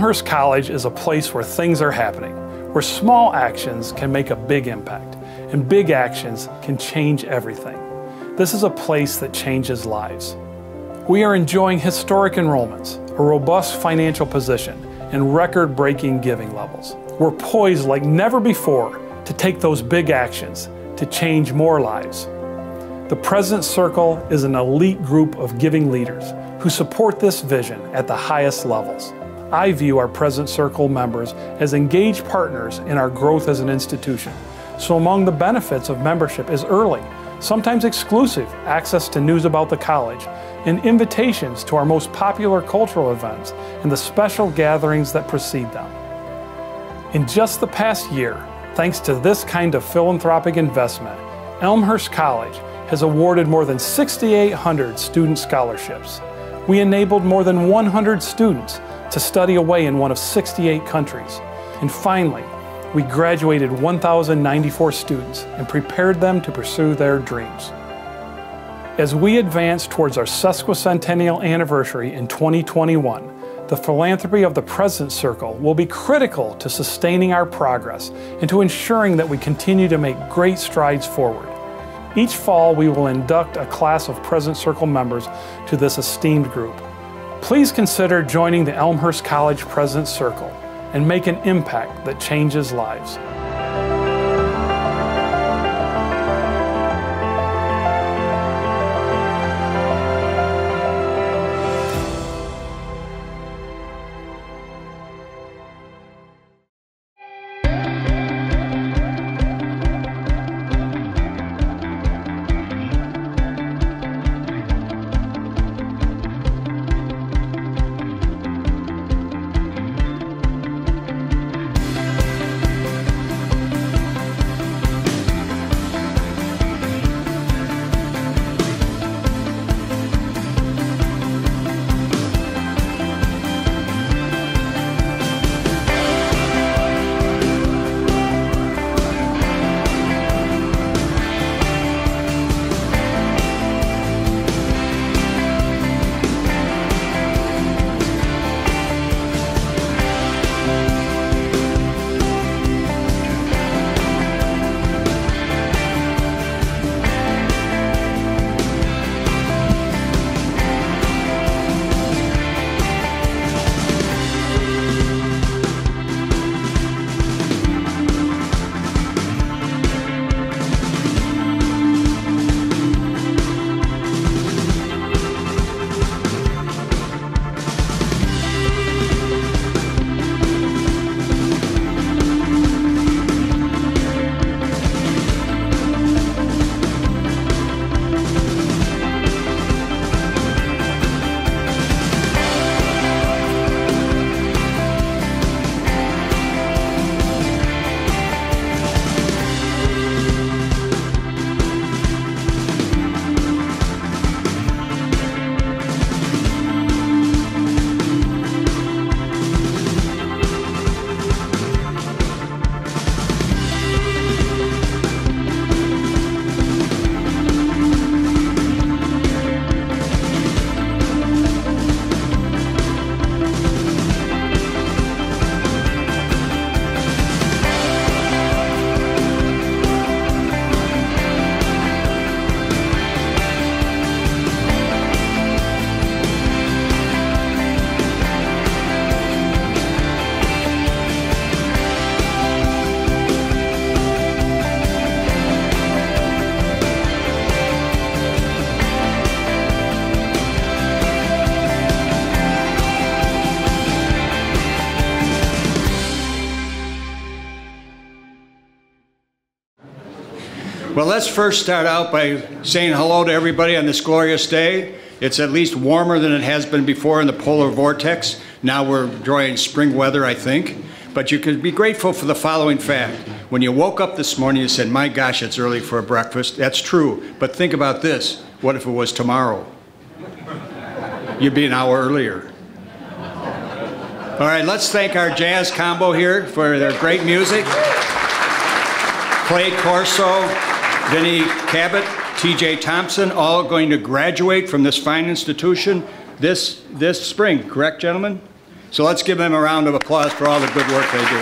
Elmhurst College is a place where things are happening, where small actions can make a big impact, and big actions can change everything. This is a place that changes lives. We are enjoying historic enrollments, a robust financial position, and record-breaking giving levels. We're poised like never before to take those big actions to change more lives. The President's Circle is an elite group of giving leaders who support this vision at the highest levels. I view our President's Circle members as engaged partners in our growth as an institution. So among the benefits of membership is early, sometimes exclusive, access to news about the college, and invitations to our most popular cultural events and the special gatherings that precede them. In just the past year, thanks to this kind of philanthropic investment, Elmhurst College has awarded more than 6,800 student scholarships. We enabled more than 100 students to study away in one of 68 countries. And finally, we graduated 1,094 students and prepared them to pursue their dreams. As we advance towards our sesquicentennial anniversary in 2021, the philanthropy of the President's Circle will be critical to sustaining our progress and to ensuring that we continue to make great strides forward. Each fall, we will induct a class of President's Circle members to this esteemed group. Please consider joining the Elmhurst College President's Circle and make an impact that changes lives. Well, let's first start out by saying hello to everybody on this glorious day. It's at least warmer than it has been before in the polar vortex. Now we're enjoying spring weather, I think. But you can be grateful for the following fact. When you woke up this morning, you said, my gosh, it's early for a breakfast. That's true. But think about this. What if it was tomorrow? You'd be an hour earlier. All right, let's thank our jazz combo here for their great music. Clay Corso, Vinnie Cabot, T.J. Thompson, all going to graduate from this fine institution this spring, correct, gentlemen? So let's give them a round of applause for all the good work they do.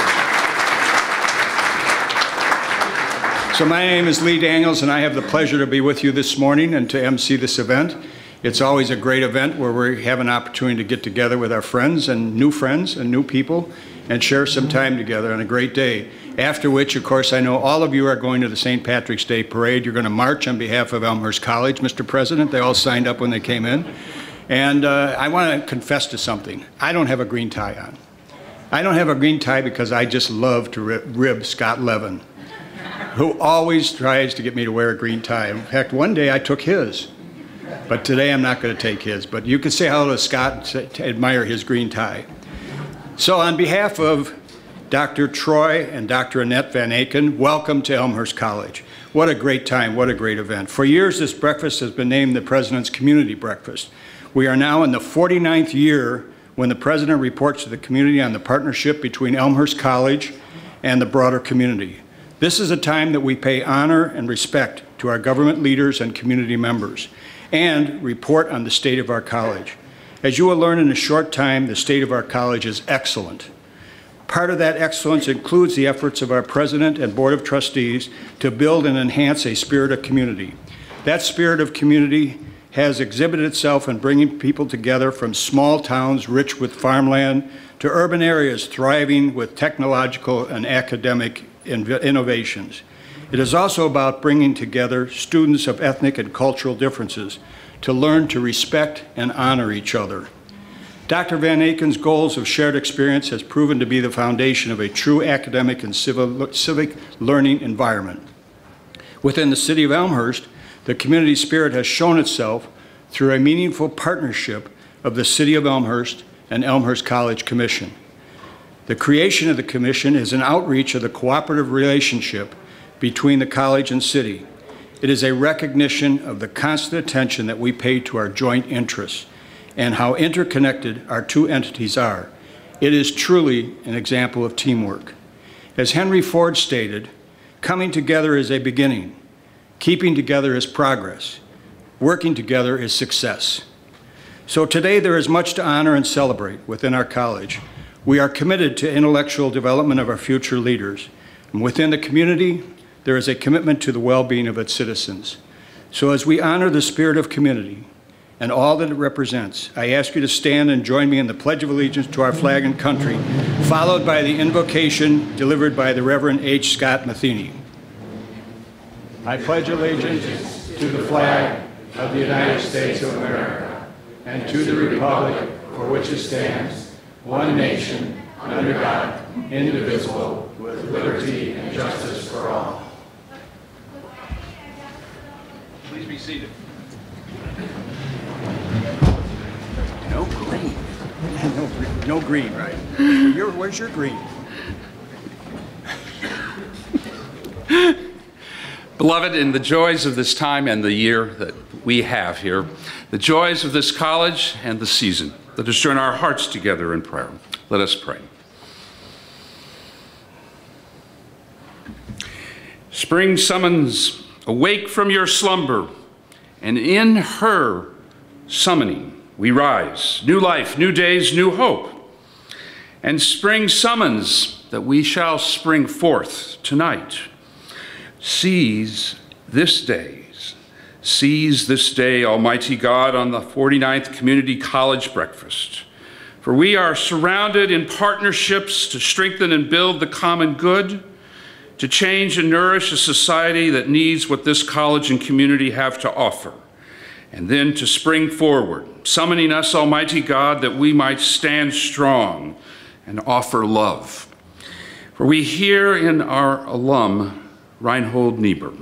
So my name is Lee Daniels, and I have the pleasure to be with you this morning and to MC this event. It's always a great event where we have an opportunity to get together with our friends and new people and share some time together on a great day. After which, of course, I know all of you are going to the St. Patrick's Day Parade. You're going to march on behalf of Elmhurst College, Mr. President. They all signed up when they came in. And I want to confess to something. I don't have a green tie on. I don't have a green tie because I just love to rib Scott Levin, who always tries to get me to wear a green tie. In fact, one day I took his. But today I'm not going to take his. But you can say hello to Scott and admire his green tie. So on behalf of Dr. Troy and Dr. Annette Van Aken, welcome to Elmhurst College. What a great time, what a great event. For years, this breakfast has been named the President's Community Breakfast. We are now in the 49th year when the President reports to the community on the partnership between Elmhurst College and the broader community. This is a time that we pay honor and respect to our government leaders and community members, and report on the state of our college. As you will learn in a short time, the state of our college is excellent. Part of that excellence includes the efforts of our President and Board of Trustees to build and enhance a spirit of community. That spirit of community has exhibited itself in bringing people together from small towns rich with farmland to urban areas thriving with technological and academic innovations. It is also about bringing together students of ethnic and cultural differences to learn to respect and honor each other. Dr. Van Aken's goals of shared experience has proven to be the foundation of a true academic and civic learning environment. Within the city of Elmhurst, the community spirit has shown itself through a meaningful partnership of the City of Elmhurst and Elmhurst College Commission. The creation of the commission is an outreach of the cooperative relationship between the college and city. It is a recognition of the constant attention that we pay to our joint interests and how interconnected our two entities are. It is truly an example of teamwork. As Henry Ford stated, coming together is a beginning, keeping together is progress, working together is success. So today there is much to honor and celebrate within our college. We are committed to intellectual development of our future leaders. And within the community, there is a commitment to the well-being of its citizens. So as we honor the spirit of community and all that it represents, I ask you to stand and join me in the Pledge of Allegiance to our flag and country, followed by the invocation delivered by the Reverend H. Scott Matheny. I pledge allegiance to the flag of the United States of America and to the republic for which it stands, one nation, under God, indivisible, with liberty and justice for all. Please be seated. No green. No green, right? Where's your green? Beloved, in the joys of this time and the year that we have here, the joys of this college and the season, let us join our hearts together in prayer. Let us pray. Spring summons, awake from your slumber, and in her summoning we rise. New life, new days, new hope. And spring summons that we shall spring forth tonight. Seize this day, Almighty God, on the 49th Community College Breakfast. For we are surrounded in partnerships to strengthen and build the common good, to change and nourish a society that needs what this college and community have to offer, and then to spring forward, summoning us, Almighty God, that we might stand strong and offer love. For we hear in our alum, Reinhold Niebuhr,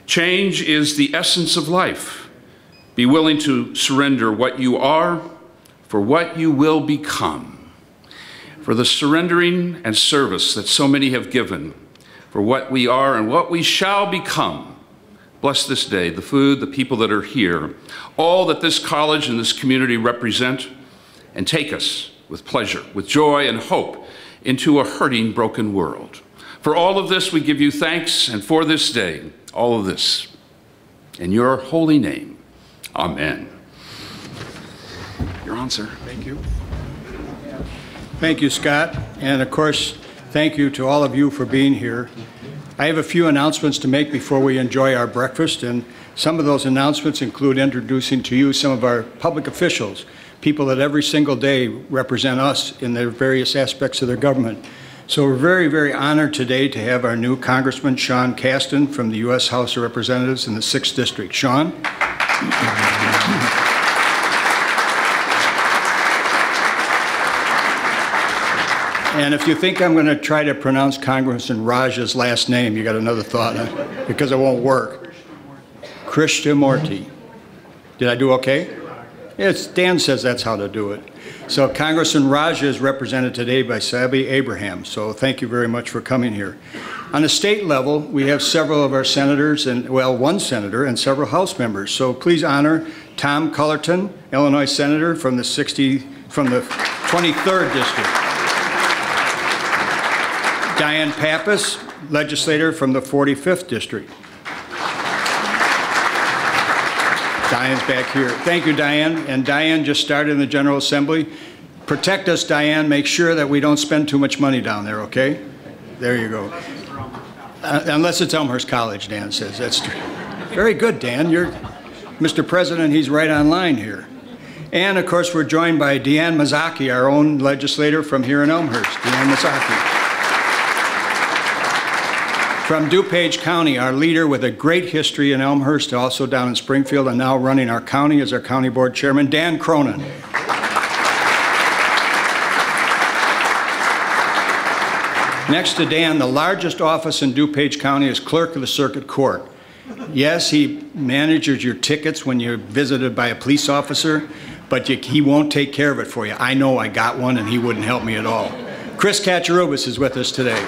change is the essence of life. Be willing to surrender what you are for what you will become. For the surrendering and service that so many have given, for what we are and what we shall become. Bless this day, the food, the people that are here, all that this college and this community represent, and take us with pleasure, with joy and hope into a hurting, broken world. For all of this, we give you thanks, and for this day, all of this, in your holy name, amen. You're on, sir. Thank you. Thank you, Scott. And of course, thank you to all of you for being here. I have a few announcements to make before we enjoy our breakfast, and some of those announcements include introducing to you some of our public officials, people that every single day represent us in their various aspects of their government. So we're very, very honored today to have our new Congressman Sean Casten from the U.S. House of Representatives in the 6th District. Sean? And if you think I'm going to try to pronounce Congressman Raja's last name, you got another thought, huh? Because it won't work. Krishnamurti. Did I do okay? Yes, Dan says that's how to do it. So Congressman Raja is represented today by Sabi Abraham. So thank you very much for coming here. On the state level, we have several of our senators and, well, one senator and several House members. So please honor Tom Cullerton, Illinois Senator from the 23rd District. Diane Pappas, legislator from the 45th District. Diane's back here. Thank you, Diane. And Diane just started in the General Assembly. Protect us, Diane. Make sure that we don't spend too much money down there, okay? There you go. Unless it's Elmhurst College, Dan says. That's true. Very good, Dan. You're, Mr. President, he's right on line here. And, of course, we're joined by Deanne Mazzocchi, our own legislator from here in Elmhurst. Deanne Mazzocchi. From DuPage County, our leader with a great history in Elmhurst, also down in Springfield, and now running our county as our county board chairman, Dan Cronin. Next to Dan, the largest office in DuPage County is Clerk of the Circuit Court. Yes, he manages your tickets when you're visited by a police officer, but he won't take care of it for you. I know I got one, and he wouldn't help me at all. Chris Kaczarubis is with us today.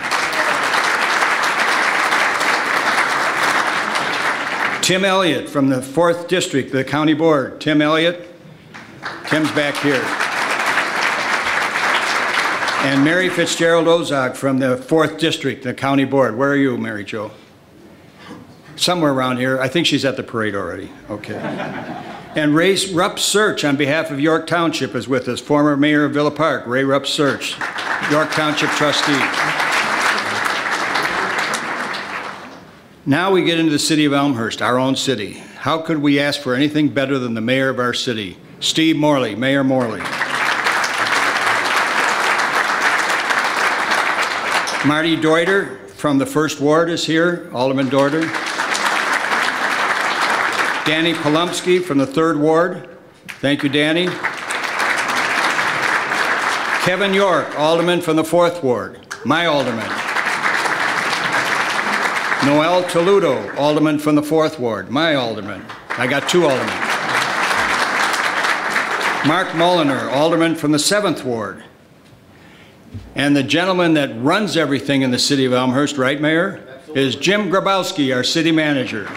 Tim Elliott from the 4th District, the County Board. Tim Elliott. Tim's back here. And Mary Fitzgerald Ozog from the 4th District, the County Board. Where are you, Mary Jo? Somewhere around here. I think she's at the parade already. Okay. And Ray Rupp Search on behalf of York Township is with us. Former Mayor of Villa Park, Ray Rupp Search, York Township trustee. Now we get into the city of Elmhurst, our own city. How could we ask for anything better than the mayor of our city? Steve Morley, Mayor Morley. Marty Deuter from the 1st Ward is here, Alderman Deuter. Danny Polumsky from the 3rd Ward. Thank you, Danny. Kevin York, Alderman from the 4th Ward, my alderman. Noel Toludo, Alderman from the 4th Ward, my alderman. I got 2 aldermen. Mark Mulliner, Alderman from the 7th Ward. And the gentleman that runs everything in the city of Elmhurst, right, Mayor, is Jim Grabowski, our city manager.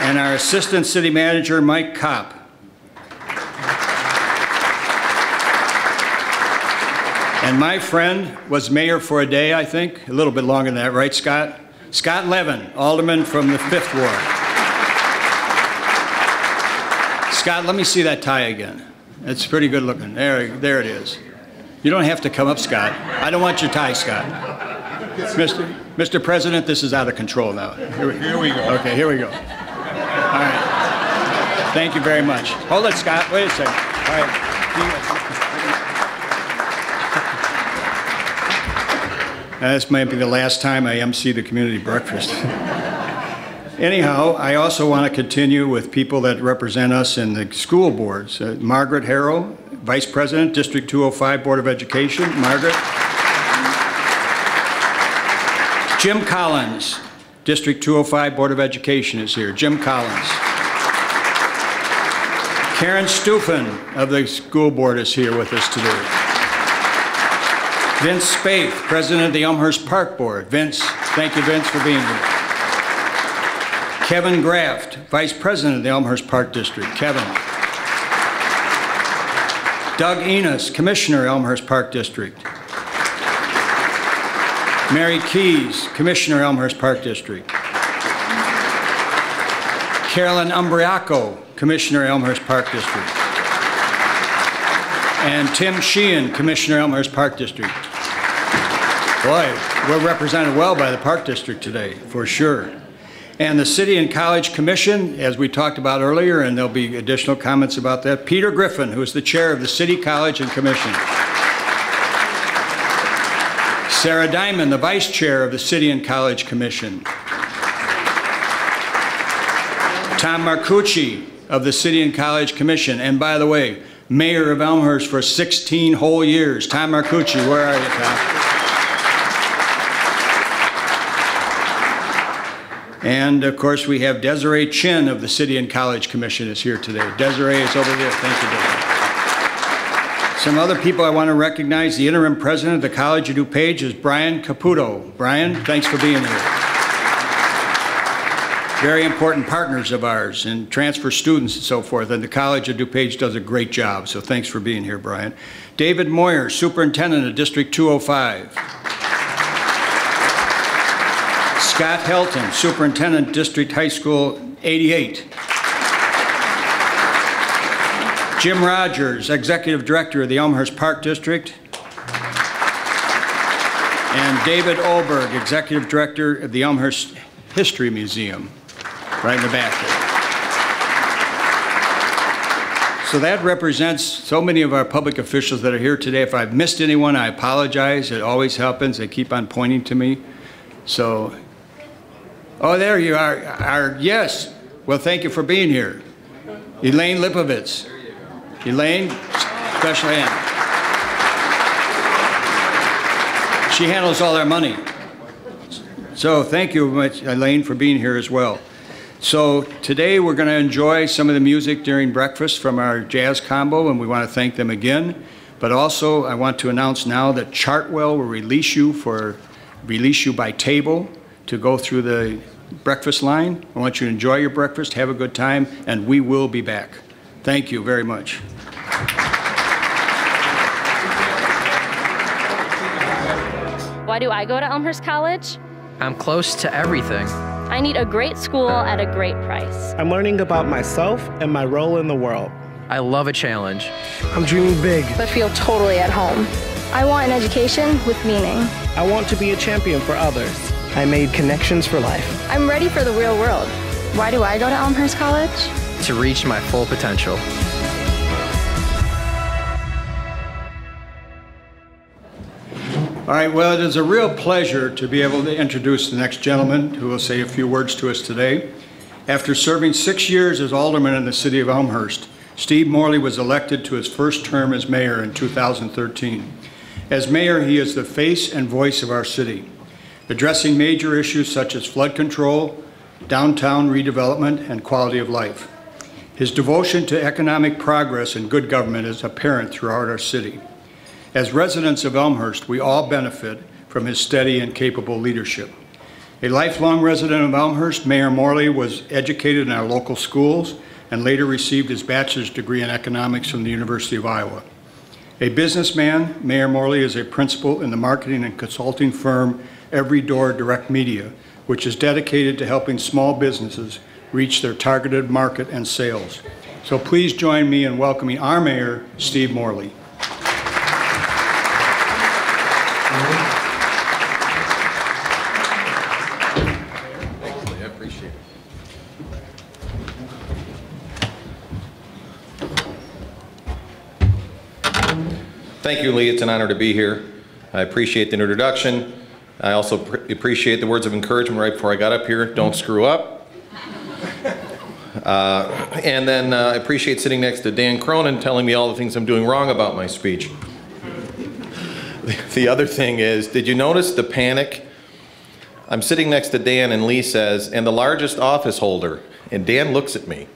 And our assistant city manager, Mike Kopp. And my friend was mayor for a day, I think, a little bit longer than that, right, Scott? Scott Levin, Alderman from the 5th Ward. Scott, let me see that tie again. It's pretty good looking. There it is. You don't have to come up, Scott. I don't want your tie, Scott. Mr. President, this is out of control now. Here we go. Okay, here we go. All right. Thank you very much. Hold it, Scott. Wait a second. All right. This might be the last time I MC the community breakfast. Anyhow, I also want to continue with people that represent us in the school boards. Margaret Harrow, Vice President, District 205 Board of Education. Margaret. Jim Collins, District 205 Board of Education is here. Jim Collins. Karen Stufen of the school board is here with us today. Vince Spaeth, President of the Elmhurst Park Board. Vince, thank you, Vince, for being here. Kevin Graft, Vice President of the Elmhurst Park District. Kevin. Doug Enos, Commissioner, Elmhurst Park District. Mary Keys, Commissioner, Elmhurst Park District. Carolyn Umbriaco, Commissioner, Elmhurst Park District. And Tim Sheehan, Commissioner, Elmhurst Park District. Boy, we're represented well by the Park District today, for sure. And the City and College Commission, as we talked about earlier, and there'll be additional comments about that, Peter Griffin, who is the chair of the City College and Commission. Sarah Diamond, the vice chair of the City and College Commission. Tom Marcucci of the City and College Commission, and by the way, Mayor of Elmhurst for 16 whole years. Tom Marcucci, where are you, Tom? And of course, we have Desiree Chin of the City and College Commission is here today. Desiree is over there. Thank you, Desiree. Some other people I want to recognize. The interim president of the College of DuPage is Brian Caputo. Brian, thanks for being here. Very important partners of ours and transfer students and so forth. And the College of DuPage does a great job. So thanks for being here, Brian. David Moyer, superintendent of District 205. Scott Helton, superintendent, District High School 88. Jim Rogers, executive director of the Elmhurst Park District. And David Olberg, executive director of the Elmhurst History Museum. Right in the back there. So that represents so many of our public officials that are here today. If I've missed anyone, I apologize. It always happens. They keep on pointing to me. So, oh, there you are. Yes. Well, thank you for being here. Elaine Lipovitz. Elaine, special hand. She handles all our money. So thank you much, Elaine, for being here as well. So today we're going to enjoy some of the music during breakfast from our jazz combo, and we want to thank them again. But also I want to announce now that Chartwell will release you by table to go through the breakfast line. I want you to enjoy your breakfast, have a good time, and we will be back. Thank you very much. Why do I go to Elmhurst College? I'm close to everything. I need a great school at a great price. I'm learning about myself and my role in the world. I love a challenge. I'm dreaming big, but feel totally at home. I want an education with meaning. I want to be a champion for others. I made connections for life. I'm ready for the real world. Why do I go to Elmhurst College? To reach my full potential. All right, well, it is a real pleasure to be able to introduce the next gentleman who will say a few words to us today. After serving 6 years as alderman in the city of Elmhurst, Steve Morley was elected to his first term as mayor in 2013. As mayor, he is the face and voice of our city, addressing major issues such as flood control, downtown redevelopment, and quality of life. His devotion to economic progress and good government is apparent throughout our city. As residents of Elmhurst, we all benefit from his steady and capable leadership. A lifelong resident of Elmhurst, Mayor Morley was educated in our local schools and later received his bachelor's degree in economics from the University of Iowa. A businessman, Mayor Morley is a principal in the marketing and consulting firm Every Door Direct Media, which is dedicated to helping small businesses reach their targeted market and sales. So please join me in welcoming our mayor, Steve Morley. Thank you, Lee. It's an honor to be here. I appreciate the introduction. I also appreciate the words of encouragement right before I got up here. Don't screw up. And then I appreciate sitting next to Dan Cronin telling me all the things I'm doing wrong about my speech. The other thing is, did you notice the panic? I'm sitting next to Dan and Lee says, and the largest office holder. And Dan looks at me.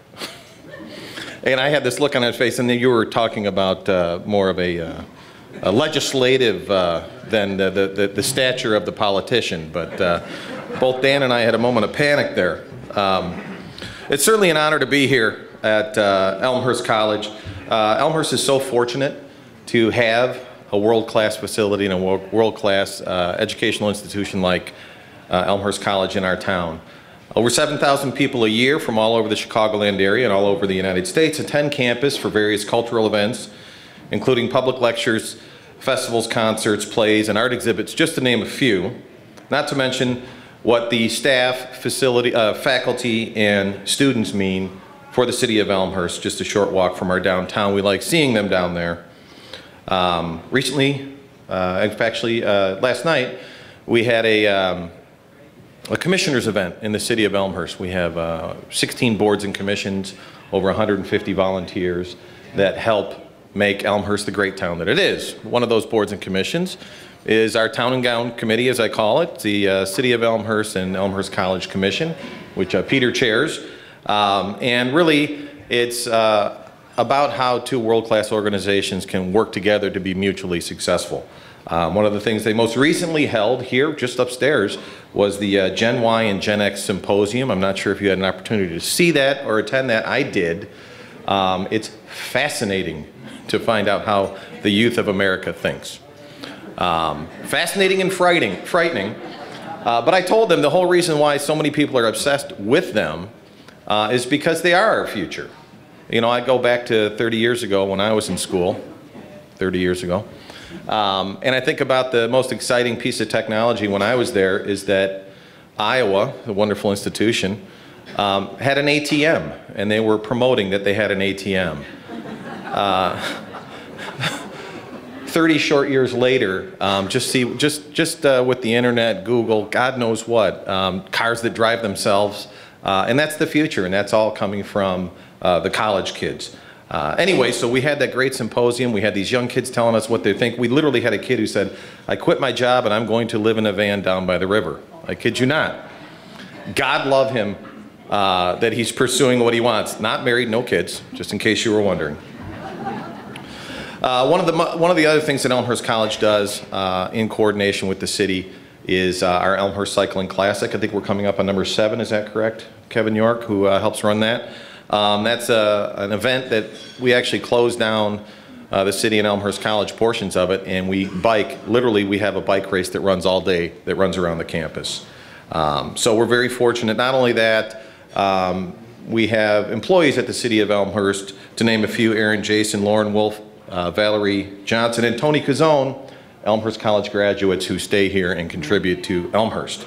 And I had this look on his face, and then you were talking about more of a legislative than the stature of the politician. But both Dan and I had a moment of panic there. It's certainly an honor to be here at Elmhurst College. Elmhurst is so fortunate to have a world-class facility and a world-class educational institution like Elmhurst College in our town. Over 7,000 people a year from all over the Chicagoland area and all over the United States attend campus for various cultural events, including public lectures, festivals, concerts, plays, and art exhibits, just to name a few. Not to mention what the staff, faculty, and students mean for the city of Elmhurst, just a short walk from our downtown. We like seeing them down there. Recently, actually last night, we had a commissioners event in the city of Elmhurst. We have 16 boards and commissions, over 150 volunteers that help make Elmhurst the great town that it is. One of those boards and commissions is our Town and Gown Committee, as I call it, the City of Elmhurst and Elmhurst College Commission, which Peter chairs. And really, it's about how two world-class organizations can work together to be mutually successful. One of the things they most recently held here, just upstairs, was the Gen Y and Gen X Symposium. I'm not sure if you had an opportunity to see that or attend that. I did. It's fascinating to find out how the youth of America thinks. Fascinating and frightening. But I told them the whole reason why so many people are obsessed with them is because they are our future. You know, I go back to 30 years ago when I was in school, 30 years ago. And I think about the most exciting piece of technology when I was there is that Iowa, the wonderful institution, had an ATM, and they were promoting that they had an ATM. 30 short years later, just with the internet, Google, God knows what, cars that drive themselves, and that's the future, and that's all coming from the college kids. Anyway, so we had that great symposium. We had these young kids telling us what they think. We literally had a kid who said, I quit my job and I'm going to live in a van down by the river. I kid you not. God love him that he's pursuing what he wants. Not married, no kids, just in case you were wondering. One of the other things that Elmhurst College does in coordination with the city is our Elmhurst Cycling Classic. I think we're coming up on number 7, is that correct? Kevin York, who helps run that. That's an event that we actually close down the city and Elmhurst College portions of it, and we bike. Literally, we have a bike race that runs all day, that runs around the campus. So we're very fortunate. Not only that, we have employees at the city of Elmhurst, to name a few: Aaron Jason, Lauren Wolf, Valerie Johnson, and Tony Cazone, Elmhurst College graduates who stay here and contribute to Elmhurst.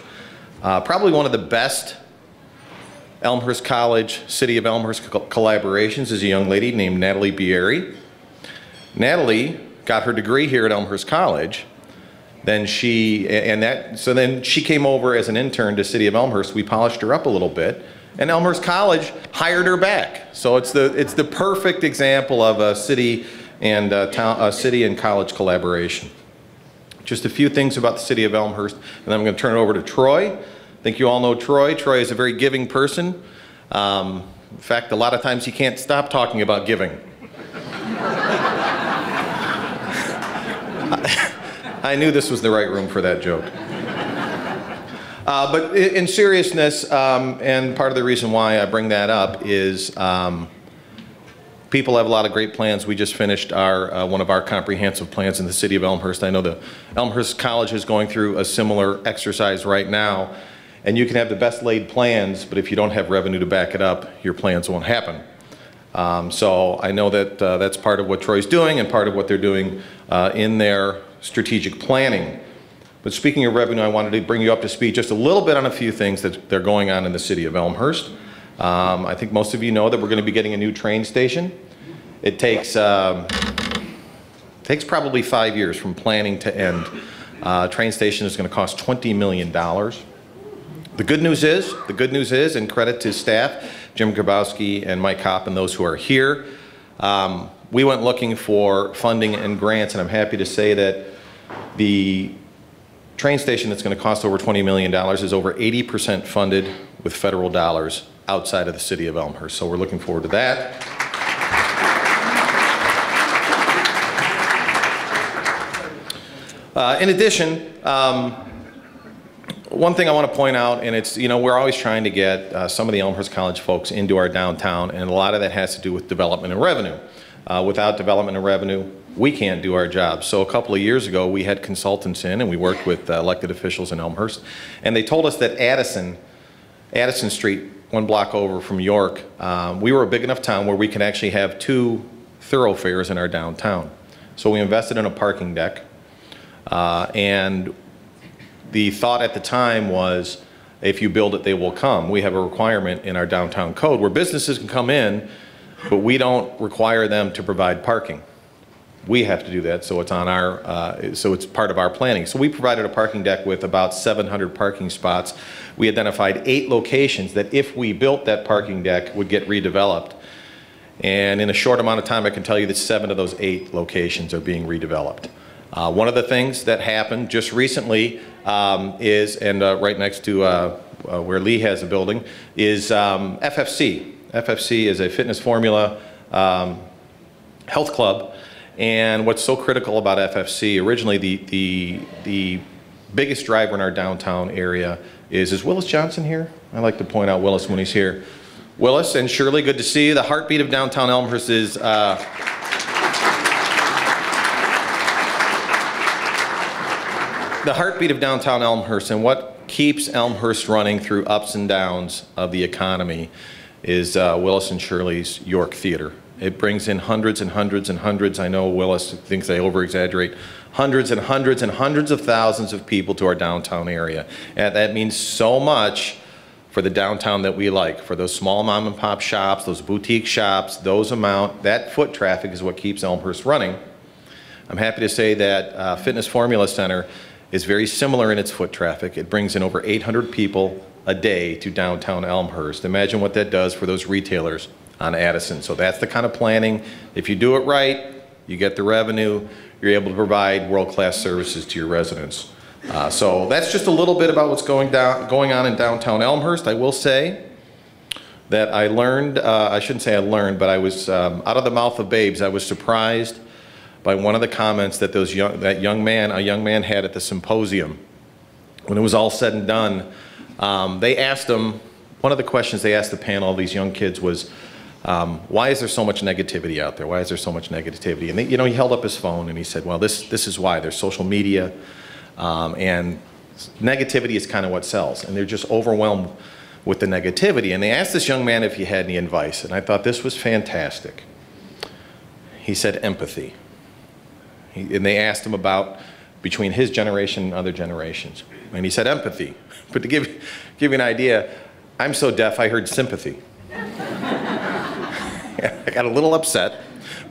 Probably one of the best Elmhurst College, City of Elmhurst collaborations is a young lady named Natalie Bieri. Natalie got her degree here at Elmhurst College. Then she came over as an intern to City of Elmhurst. We polished her up a little bit, and Elmhurst College hired her back. So it's the perfect example of a city and college collaboration. Just a few things about the City of Elmhurst, and then I'm going to turn it over to Troy. I think you all know Troy. Troy is a very giving person. In fact, a lot of times he can't stop talking about giving. I knew this was the right room for that joke. But in seriousness, and part of the reason why I bring that up is people have a lot of great plans. We just finished one of our comprehensive plans in the city of Elmhurst. I know the Elmhurst College is going through a similar exercise right now. And you can have the best laid plans, but if you don't have revenue to back it up, your plans won't happen. So I know that that's part of what Troy's doing and part of what they're doing in their strategic planning. But speaking of revenue, I wanted to bring you up to speed just a little bit on a few things that are going on in the city of Elmhurst. I think most of you know that we're going to be getting a new train station. It takes probably 5 years from planning to end. Train station is going to cost $20 million. The good news is, and credit to staff, Jim Grabowski and Mike Kopp and those who are here, we went looking for funding and grants, and I'm happy to say that the train station that's going to cost over $20 million is over 80% funded with federal dollars outside of the city of Elmhurst. So we're looking forward to that. In addition, one thing I want to point out, and it's, we're always trying to get some of the Elmhurst College folks into our downtown, and a lot of that has to do with development and revenue. Without development and revenue, we can't do our job. So a couple of years ago, we had consultants in, and we worked with elected officials in Elmhurst, and they told us that Addison Addison Street, 1 block over from York, we were a big enough town where we could actually have 2 thoroughfares in our downtown. So we invested in a parking deck, and the thought at the time was, if you build it, they will come. We have a requirement in our downtown code where businesses can come in, but we don't require them to provide parking. We have to do that, so it's on our, so it's part of our planning. So we provided a parking deck with about 700 parking spots. We identified 8 locations that if we built that parking deck would get redeveloped. And in a short amount of time, I can tell you that 7 of those 8 locations are being redeveloped. One of the things that happened just recently is, and right next to where Lee has a building, is FFC. FFC is a fitness formula health club. And what's so critical about FFC, originally the biggest driver in our downtown area is Willis Johnson here? I like to point out Willis when he's here. Willis and Shirley, good to see you. The heartbeat of downtown Elmhurst is the heartbeat of downtown Elmhurst, and what keeps Elmhurst running through ups and downs of the economy is Willis and Shirley's York Theater. It brings in hundreds and hundreds and hundreds, I know Willis thinks I over-exaggerate, hundreds and hundreds and hundreds of thousands of people to our downtown area. And that means so much for the downtown that we like, for those small mom and pop shops, those boutique shops, that foot traffic is what keeps Elmhurst running. I'm happy to say that Fitness Formula Center is very similar in its foot traffic. It brings in over 800 people a day to downtown Elmhurst. Imagine what that does for those retailers on Addison. So that's the kind of planning. If you do it right, you get the revenue, you're able to provide world-class services to your residents. So that's just a little bit about what's going on in downtown Elmhurst. I will say that I learned, I shouldn't say I learned, but I was, out of the mouth of babes, I was surprised by one of the comments that a young man had at the symposium. When it was all said and done, they asked him, one of the questions they asked the panel, these young kids, was, why is there so much negativity out there? Why is there so much negativity? And he held up his phone and he said, well, this is why. There's social media, and negativity is kind of what sells. And they're just overwhelmed with the negativity. And they asked this young man if he had any advice. And I thought this was fantastic. He said empathy. And they asked him about between his generation and other generations. And he said empathy. But to give you an idea, I'm so deaf I heard sympathy. I got a little upset,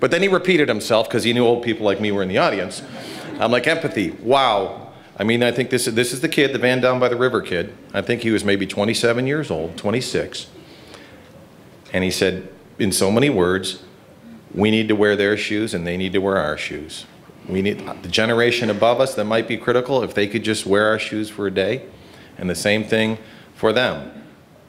but then he repeated himself because he knew old people like me were in the audience. I'm like, empathy, wow. I mean, I think this is the kid, the van down by the river kid. I think he was maybe 27 years old, 26. And he said, in so many words, we need to wear their shoes and they need to wear our shoes. We need the generation above us that might be critical, if they could just wear our shoes for a day, and the same thing for them.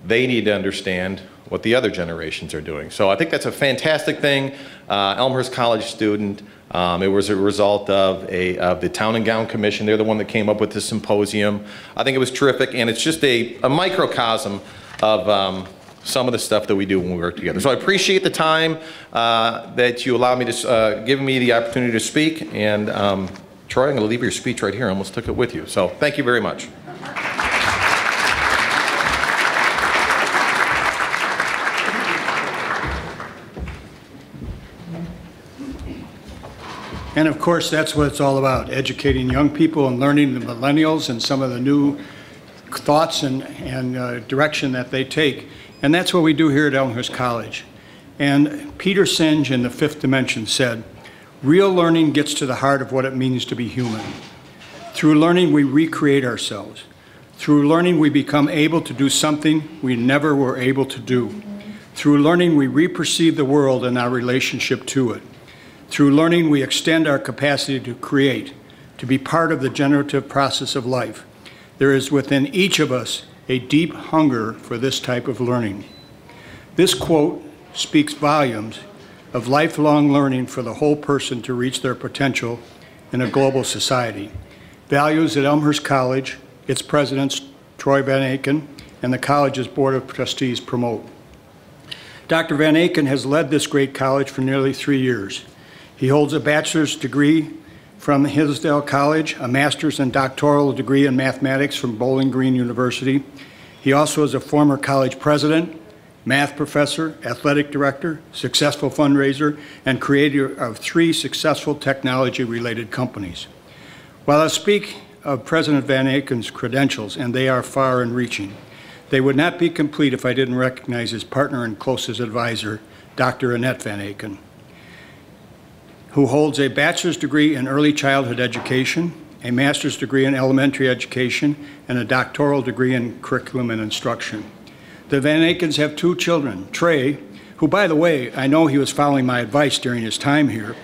They need to understand what the other generations are doing. So I think that's a fantastic thing. Elmhurst College student, it was a result of the Town and Gown Commission. They're the one that came up with the symposium. I think it was terrific, and it's just a microcosm of some of the stuff that we do when we work together. So I appreciate the time that you allow me to, give me the opportunity to speak, and Troy, I'm gonna leave your speech right here. I almost took it with you. So thank you very much. And of course, that's what it's all about, educating young people and learning the millennials and some of the new thoughts and direction that they take. And that's what we do here at Elmhurst College. And Peter Senge in The Fifth Dimension said, real learning gets to the heart of what it means to be human. Through learning, we recreate ourselves. Through learning, we become able to do something we never were able to do. Through learning, we reperceive the world and our relationship to it. Through learning, we extend our capacity to create, to be part of the generative process of life. There is within each of us a deep hunger for this type of learning. This quote speaks volumes of lifelong learning for the whole person to reach their potential in a global society. Values at Elmhurst College, its presidents, Troy Van Aken, and the college's Board of Trustees promote. Dr. Van Aken has led this great college for nearly 3 years. He holds a bachelor's degree from Hillsdale College, a master's and doctoral degree in mathematics from Bowling Green University. He also is a former college president, math professor, athletic director, successful fundraiser, and creator of 3 successful technology-related companies. While I speak of President Van Aken's credentials, and they are far and reaching, they would not be complete if I didn't recognize his partner and closest advisor, Dr. Annette Van Aken, who holds a bachelor's degree in early childhood education, a master's degree in elementary education, and a doctoral degree in curriculum and instruction. The Van Akens have 2 children, Trey, who, by the way, I know he was following my advice during his time here,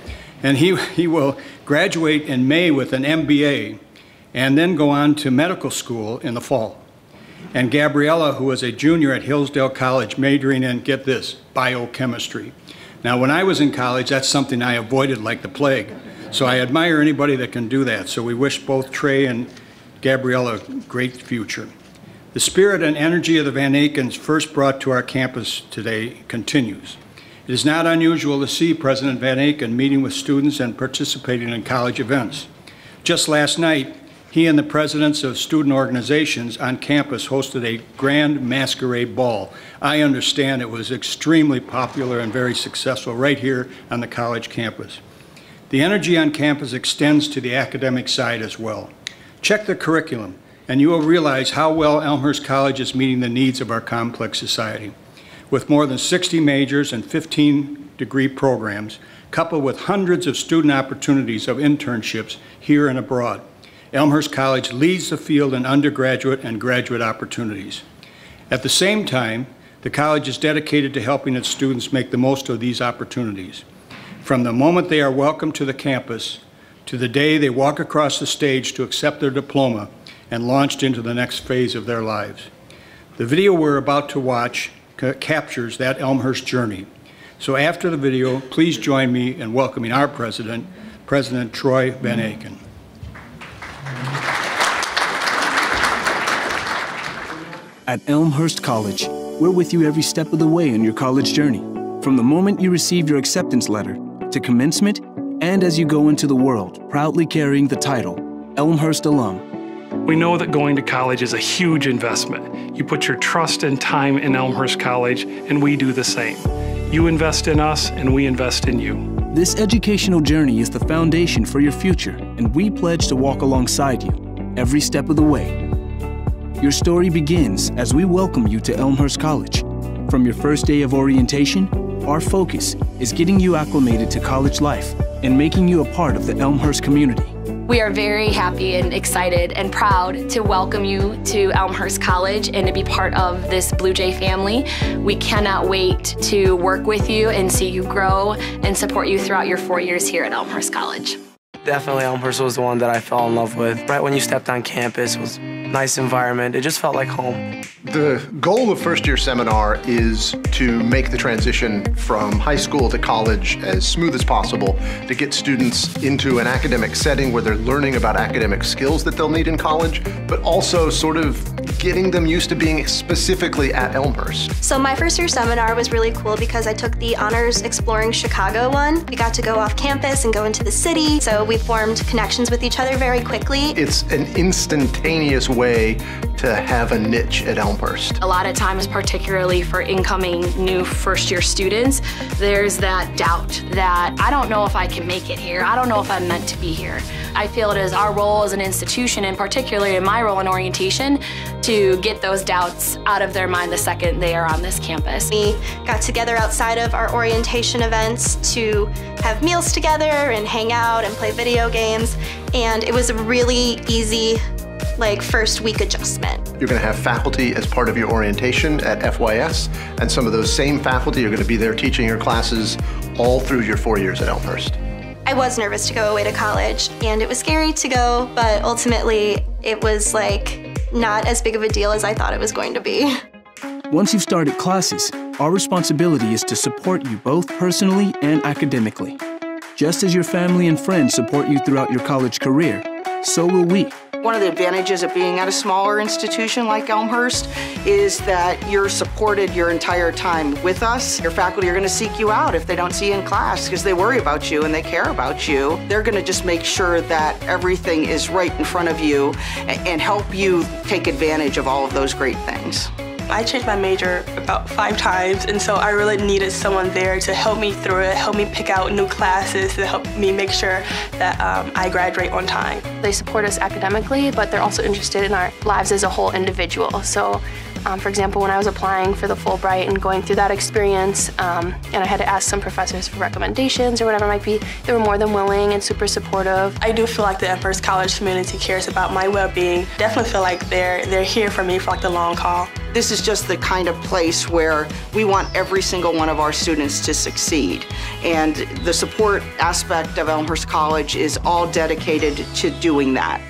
and he will graduate in May with an MBA and then go on to medical school in the fall. And Gabriella, who is a junior at Hillsdale College, majoring in, get this, biochemistry. Now, when I was in college, that's something I avoided like the plague. So I admire anybody that can do that. So we wish both Trey and Gabriella a great future. The spirit and energy of the Van Akens first brought to our campus today continues. It is not unusual to see President Van Aken meeting with students and participating in college events. Just last night, he and the presidents of student organizations on campus hosted a grand masquerade ball. I understand it was extremely popular and very successful right here on the college campus. The energy on campus extends to the academic side as well. Check the curriculum, and you will realize how well Elmhurst College is meeting the needs of our complex society. With more than 60 majors and 15 degree programs, coupled with hundreds of student opportunities of internships here and abroad, Elmhurst College leads the field in undergraduate and graduate opportunities. At the same time, the college is dedicated to helping its students make the most of these opportunities. From the moment they are welcomed to the campus to the day they walk across the stage to accept their diploma and launched into the next phase of their lives. The video we're about to watch captures that Elmhurst journey. So after the video, please join me in welcoming our president, President Troy Van Aken. At Elmhurst College, we're with you every step of the way in your college journey, from the moment you receive your acceptance letter to commencement and as you go into the world, proudly carrying the title, Elmhurst alum. We know that going to college is a huge investment. You put your trust and time in Elmhurst College, and we do the same. You invest in us, and we invest in you. This educational journey is the foundation for your future, and we pledge to walk alongside you every step of the way. Your story begins as we welcome you to Elmhurst College. From your first day of orientation, our focus is getting you acclimated to college life and making you a part of the Elmhurst community. We are very happy and excited and proud to welcome you to Elmhurst College and to be part of this Blue Jay family. We cannot wait to work with you and see you grow and support you throughout your 4 years here at Elmhurst College. Definitely Elmhurst was the one that I fell in love with. Right when you stepped on campus, it was a nice environment. It just felt like home. The goal of First Year Seminar is to make the transition from high school to college as smooth as possible, to get students into an academic setting where they're learning about academic skills that they'll need in college, but also sort of getting them used to being specifically at Elmhurst. So my First Year Seminar was really cool because I took the Honors Exploring Chicago one. We got to go off campus and go into the city, so we formed connections with each other very quickly. It's an instantaneous way to have a niche at Elmhurst. A lot of times, particularly for incoming new first-year students, there's that doubt that I don't know if I can make it here. I don't know if I'm meant to be here. I feel it is our role as an institution, and particularly in my role in orientation, to get those doubts out of their mind the second they are on this campus. We got together outside of our orientation events to have meals together and hang out and play video games, and it was a really easy first week adjustment. You're going to have faculty as part of your orientation at FYS, and some of those same faculty are going to be there teaching your classes all through your 4 years at Elmhurst. I was nervous to go away to college, and it was scary to go, but ultimately it was not as big of a deal as I thought it was going to be. Once you've started classes, our responsibility is to support you both personally and academically. Just as your family and friends support you throughout your college career, so will we. One of the advantages of being at a smaller institution like Elmhurst is that you're supported your entire time with us. Your faculty are going to seek you out if they don't see you in class because they worry about you and they care about you. They're going to just make sure that everything is right in front of you and help you take advantage of all of those great things. I changed my major about 5 times, and so I really needed someone there to help me through it, help me pick out new classes, to help me make sure that I graduate on time. They support us academically, but they're also interested in our lives as a whole individual. So, for example, when I was applying for the Fulbright and going through that experience, and I had to ask some professors for recommendations or whatever it might be, they were more than willing and super supportive. I do feel like the Elmhurst College community cares about my well-being. Definitely feel like they're here for me for like the long haul. This is just the kind of place where we want every single one of our students to succeed. And the support aspect of Elmhurst College is all dedicated to doing that.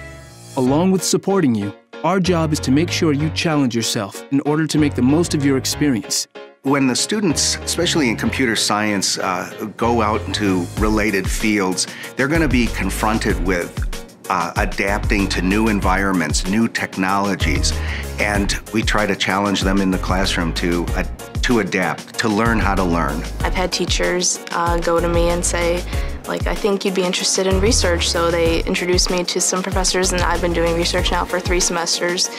Along with supporting you, our job is to make sure you challenge yourself in order to make the most of your experience. When the students, especially in computer science, go out into related fields, they're going to be confronted with adapting to new environments, new technologies, and we try to challenge them in the classroom to adapt, to learn how to learn. I've had teachers go to me and say, like, I think you'd be interested in research, so they introduced me to some professors, and I've been doing research now for 3 semesters,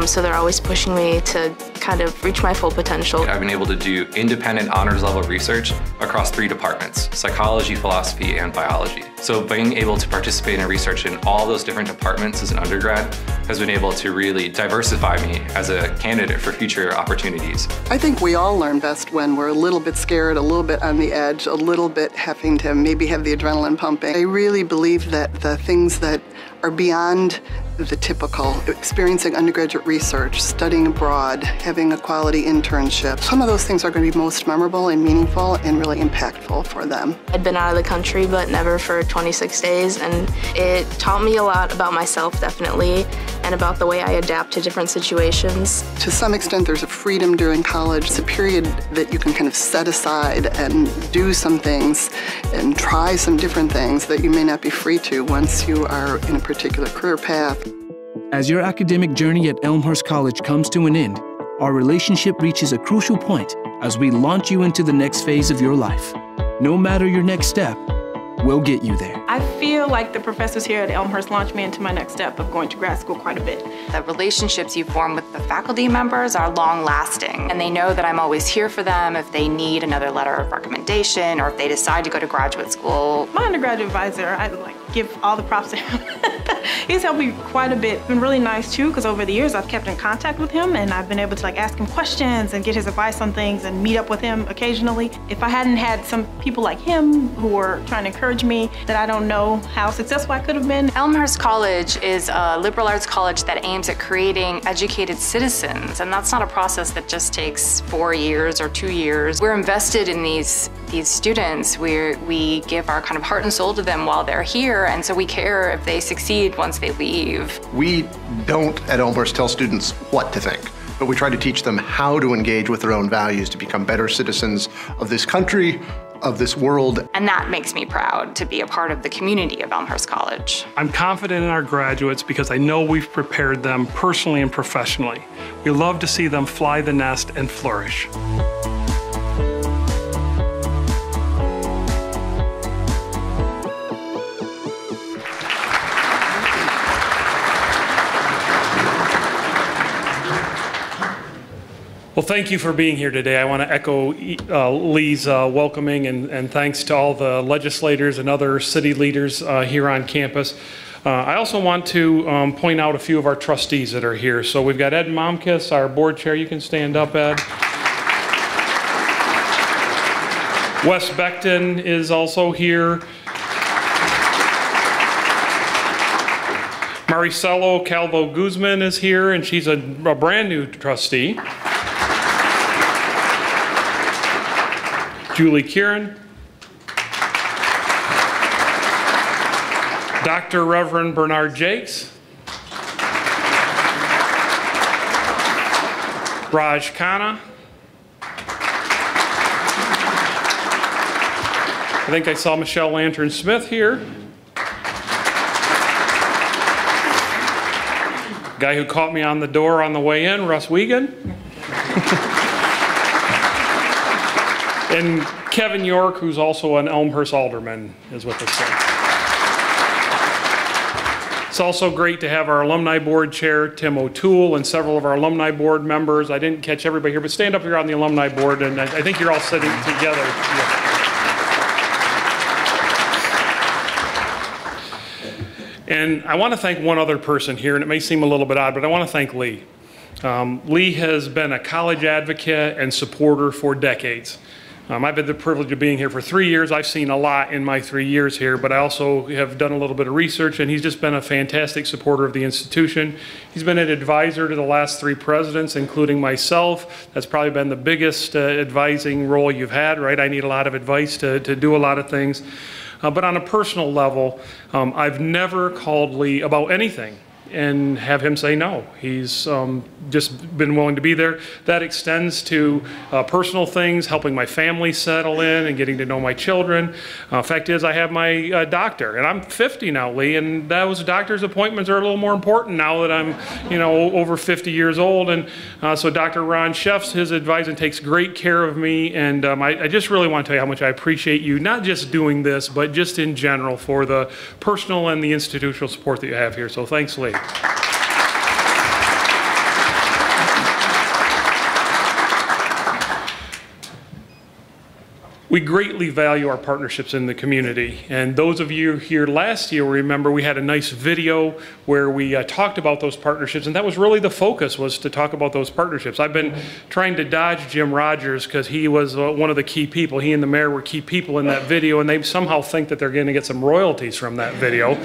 so they're always pushing me to kind of reach my full potential. I've been able to do independent honors level research across 3 departments, psychology, philosophy, and biology. So being able to participate in research in all those different departments as an undergrad has been able to really diversify me as a candidate for future opportunities. I think we all learn best when we're a little bit scared, a little bit on the edge, a little bit having to maybe have the adrenaline pumping. I really believe that the things that are beyond the typical, experiencing undergraduate research, studying abroad, having a quality internship, some of those things are going to be most memorable and meaningful and really impactful for them. I'd been out of the country, but never for 26 days, and it taught me a lot about myself, definitely, and about the way I adapt to different situations. To some extent, there's a freedom during college. It's a period that you can kind of set aside and do some things and try some different things that you may not be free to once you are in a particular career path. As your academic journey at Elmhurst College comes to an end, our relationship reaches a crucial point as we launch you into the next phase of your life. No matter your next step, we'll get you there. I feel like the professors here at Elmhurst launched me into my next step of going to grad school quite a bit. The relationships you form with the faculty members are long-lasting, and they know that I'm always here for them if they need another letter of recommendation or if they decide to go to graduate school. My undergraduate advisor, I give all the props to him. He's helped me quite a bit. It's been really nice too, because over the years I've kept in contact with him and I've been able to ask him questions and get his advice on things and meet up with him occasionally. If I hadn't had some people like him who were trying to encourage me, that I don't know how successful I could have been. Elmhurst College is a liberal arts college that aims at creating educated citizens, and that's not a process that just takes 4 years or 2 years. We're invested in these students. We give our kind of heart and soul to them while they're here, and so we care if they succeed once they leave. We don't at Elmhurst tell students what to think, but we try to teach them how to engage with their own values to become better citizens of this country, of this world. And that makes me proud to be a part of the community of Elmhurst College. I'm confident in our graduates because I know we've prepared them personally and professionally. We love to see them fly the nest and flourish. Well, thank you for being here today. I want to echo Lee's welcoming and thanks to all the legislators and other city leaders here on campus. I also want to point out a few of our trustees that are here. So we've got Ed Momkis, our board chair. You can stand up, Ed. Wes Beckton is also here. Maricelo Calvo Guzman is here, and she's a brand new trustee. Julie Kieran. Dr. Reverend Bernard Jakes. Raj Khanna. I think I saw Michelle Lantern Smith here. Guy who caught me on the door on the way in, Russ Wiegand. And Kevin York, who's also an Elmhurst alderman, is with us today. It's also great to have our alumni board chair, Tim O'Toole, and several of our alumni board members. I didn't catch everybody here, but stand up here on the alumni board, and I think you're all sitting together. Yeah. And I want to thank one other person here, and it may seem a little bit odd, but I want to thank Lee. Lee has been a college advocate and supporter for decades. I've had the privilege of being here for 3 years. I've seen a lot in my 3 years here, but I also have done a little bit of research, and he's just been a fantastic supporter of the institution. He's been an advisor to the last 3 presidents, including myself. That's probably been the biggest advising role you've had, right? I need a lot of advice to do a lot of things. But on a personal level, I've never called Lee about anything and have him say no. He's just been willing to be there. That extends to personal things, helping my family settle in and getting to know my children. Fact is, I have my doctor, and I'm 50 now, Lee, and those doctor's appointments are a little more important now that I'm, over 50 years old. And so Dr. Ron Sheffs, his advising, takes great care of me, and I just really want to tell you how much I appreciate you, not just doing this, but just in general for the personal and the institutional support that you have here. So thanks, Lee. We greatly value our partnerships in the community, and those of you here last year remember we had a nice video where we talked about those partnerships, and that was really the focus, was to talk about those partnerships. I've been trying to dodge Jim Rogers because he was one of the key people. He and the mayor were key people in that video, and they somehow think that they're going to get some royalties from that video.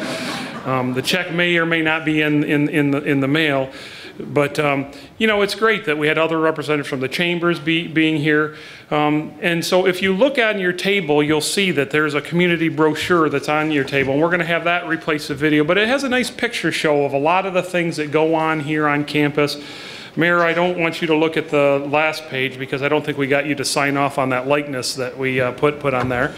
The check may or may not be in the mail. But, it's great that we had other representatives from the chambers being here. And so if you look on your table, you'll see that there's a community brochure that's on your table. And we're going to have that replace the video. But it has a nice picture show of a lot of the things that go on here on campus. Mayor, I don't want you to look at the last page because I don't think we got you to sign off on that likeness that we put on there.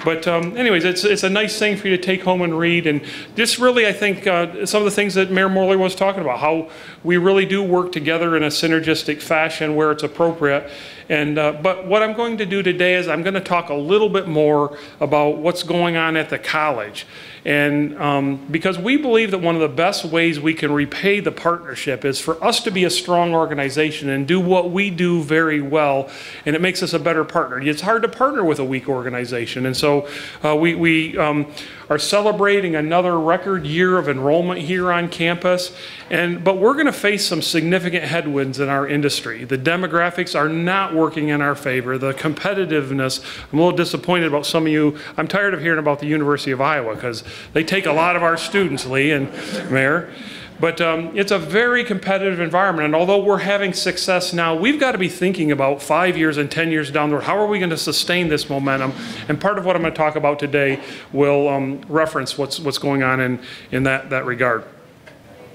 But anyways, it's a nice thing for you to take home and read. And just really, I think, some of the things that Mayor Morley was talking about, how we really do work together in a synergistic fashion where it's appropriate. And but what I'm going to do today is I'm going to talk a little bit more about what's going on at the college. And because we believe that one of the best ways we can repay the partnership is for us to be a strong organization and do what we do very well, and it makes us a better partner. It's hard to partner with a weak organization, and so we are celebrating another record year of enrollment here on campus. But we're going to face some significant headwinds in our industry. The demographics are not working in our favor. The competitiveness, I'm a little disappointed about some of you. I'm tired of hearing about the University of Iowa because they take a lot of our students, Lee and Mayor. But it's a very competitive environment, and although we're having success now, we've got to be thinking about 5 years and 10 years down the road. How are we going to sustain this momentum? And part of what I'm going to talk about today will reference what's going on in that regard.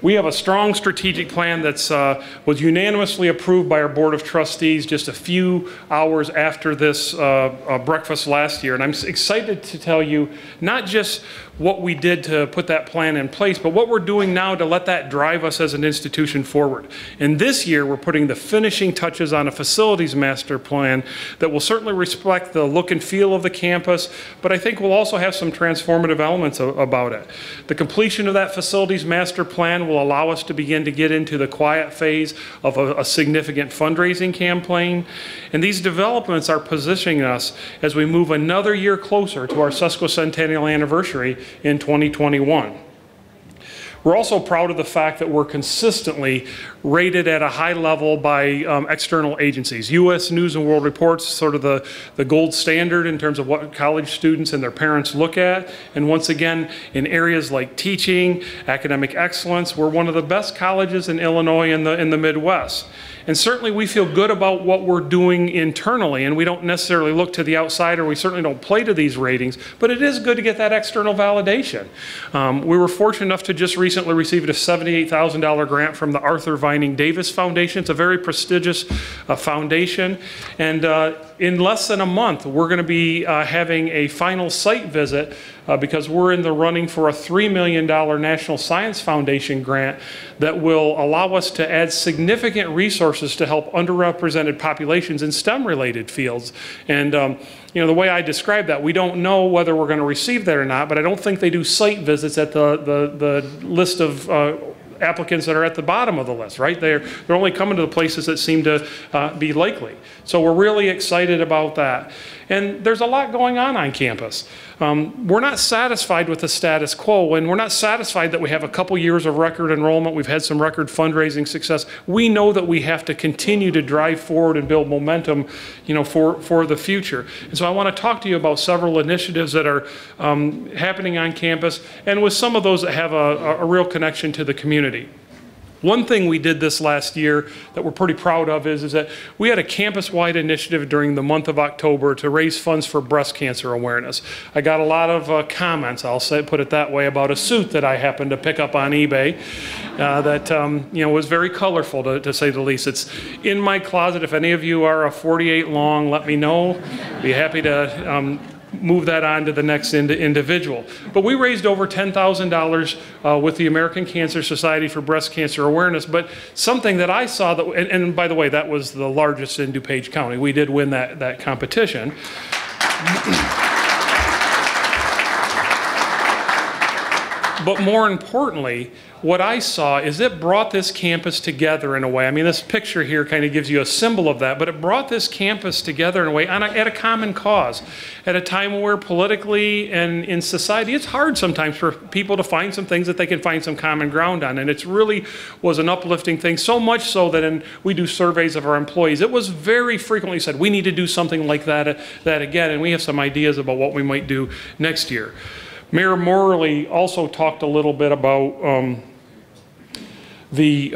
We have a strong strategic plan that was unanimously approved by our Board of Trustees just a few hours after this breakfast last year. And I'm excited to tell you not just what we did to put that plan in place, but what we're doing now to let that drive us as an institution forward. And this year, we're putting the finishing touches on a facilities master plan that will certainly reflect the look and feel of the campus, but I think we'll also have some transformative elements about it. The completion of that facilities master plan will allow us to begin to get into the quiet phase of a significant fundraising campaign. And these developments are positioning us as we move another year closer to our sesquicentennial anniversary in 2021. We're also proud of the fact that we're consistently rated at a high level by external agencies. U.S. News and World Report's sort of the gold standard in terms of what college students and their parents look at. And once again, in areas like teaching, academic excellence, we're one of the best colleges in Illinois in the Midwest. And certainly we feel good about what we're doing internally, and we don't necessarily look to the outside, or we certainly don't play to these ratings, but it is good to get that external validation. We were fortunate enough to just recently receive a $78,000 grant from the Arthur Vining Davis Foundation. It's a very prestigious foundation, and in less than a month, we're going to be having a final site visit because we're in the running for a $3 million National Science Foundation grant that will allow us to add significant resources to help underrepresented populations in STEM-related fields. And you know, the way I describe that, we don't know whether we're going to receive that or not, but I don't think they do site visits at the list of applicants that are at the bottom of the list, right? They're only coming to the places that seem to be likely. So we're really excited about that. And there's a lot going on campus. We're not satisfied with the status quo, and we're not satisfied that we have a couple years of record enrollment. We've had some record fundraising success. We know that we have to continue to drive forward and build momentum, you know, for the future. And so I want to talk to you about several initiatives that are happening on campus, and with some of those that have a real connection to the community. One thing we did this last year that we're pretty proud of is that we had a campus-wide initiative during the month of October to raise funds for breast cancer awareness. I got a lot of comments, put it that way, about a suit that I happened to pick up on eBay that you know, was very colorful, to say the least. It's in my closet. If any of you are a 48 long, let me know. Be happy to move that on to the next individual. But we raised over $10,000 with the American Cancer Society for Breast Cancer Awareness. But something that I saw, that, and by the way, that was the largest in DuPage County. We did win that competition. But more importantly, what I saw is it brought this campus together in a way. I mean, this picture here kind of gives you a symbol of that, but it brought this campus together in a way at a common cause. At a time where politically and in society, it's hard sometimes for people to find some things that they can find some common ground on. And it really was an uplifting thing, so much so that we do surveys of our employees. It was very frequently said, we need to do something like that again, and we have some ideas about what we might do next year. Mayor Morley also talked a little bit about the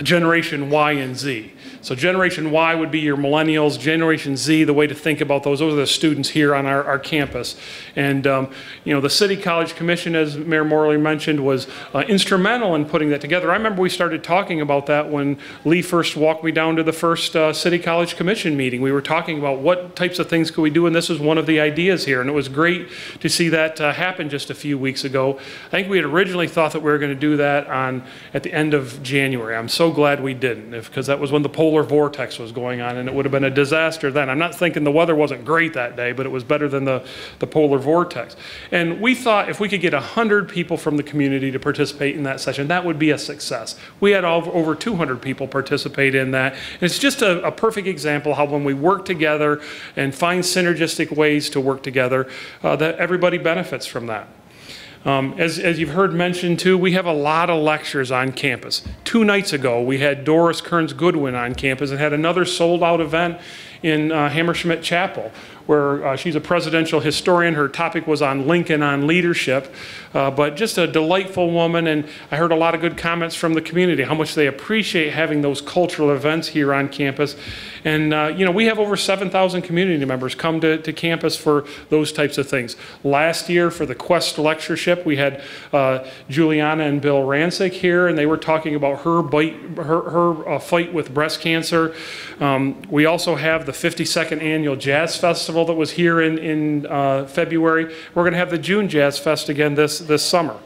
Generation Y and Z. So Generation Y would be your millennials. Generation Z, the way to think about those are the students here on our campus. And you know, the City College Commission, as Mayor Morley mentioned, was instrumental in putting that together. I remember we started talking about that when Lee first walked me down to the first City College Commission meeting. We were talking about what types of things could we do, and this was one of the ideas here. And it was great to see that happen just a few weeks ago. I think we had originally thought that we were going to do that at the end of January. I'm so glad we didn't, because that was when the polar vortex was going on, and it would have been a disaster then. I'm not thinking the weather wasn't great that day, but it was better than the polar vortex. And we thought if we could get 100 people from the community to participate in that session, that would be a success. We had over 200 people participate in that. And it's just a perfect example how when we work together and find synergistic ways to work together, that everybody benefits from that. As you've heard mentioned too, we have a lot of lectures on campus. 2 nights ago, we had Doris Kearns Goodwin on campus and had another sold-out event in Hammerschmidt Chapel, where she's a presidential historian. Her topic was on Lincoln on leadership, but just a delightful woman, and I heard a lot of good comments from the community, how much they appreciate having those cultural events here on campus. And you know, we have over 7,000 community members come to campus for those types of things. Last year for the Quest lectureship, we had Juliana and Bill Rancic here, and they were talking about her fight with breast cancer. We also have the 52nd Annual Jazz Festival that was here in February. We're going to have the June Jazz Fest again this summer.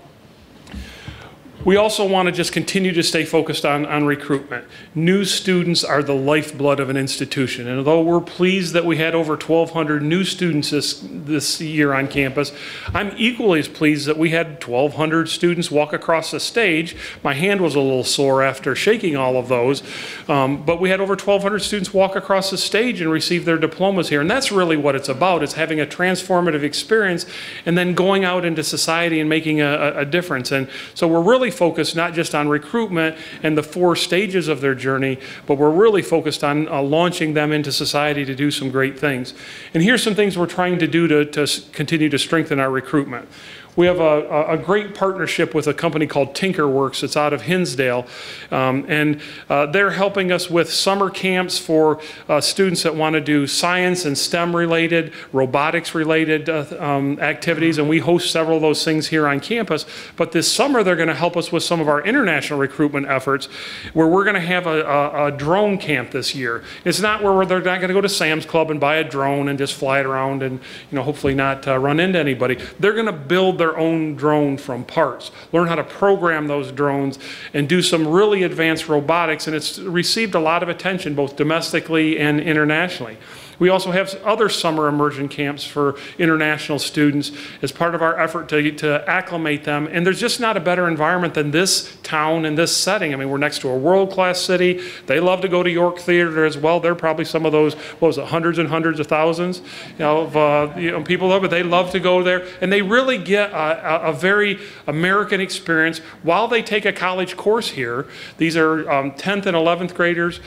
We also want to just continue to stay focused on recruitment. New students are the lifeblood of an institution. And although we're pleased that we had over 1,200 new students this year on campus, I'm equally as pleased that we had 1,200 students walk across the stage. My hand was a little sore after shaking all of those. But we had over 1,200 students walk across the stage and receive their diplomas here. And that's really what it's about. It's having a transformative experience and then going out into society and making a difference. And so we're really focused not just on recruitment and the 4 stages of their journey, but we're really focused on launching them into society to do some great things. And here's some things we're trying to do to continue to strengthen our recruitment. We have a great partnership with a company called Tinkerworks. It's out of Hinsdale, and they're helping us with summer camps for students that want to do science and STEM-related, robotics-related activities, and we host several of those things here on campus. But this summer, they're going to help us with some of our international recruitment efforts, where we're going to have a drone camp this year. It's not where they're not going to go to Sam's Club and buy a drone and just fly it around and hopefully not run into anybody. They're going to build their own drone from parts, learn how to program those drones, and do some really advanced robotics, and it's received a lot of attention both domestically and internationally. We also have other summer immersion camps for international students as part of our effort to acclimate them. And there's just not a better environment than this town and this setting. I mean, we're next to a world-class city. They love to go to York Theater as well. They're probably some of those, what was it, hundreds and hundreds of thousands of people there, but they love to go there. And they really get a very American experience while they take a college course here. These are 10th and 11th graders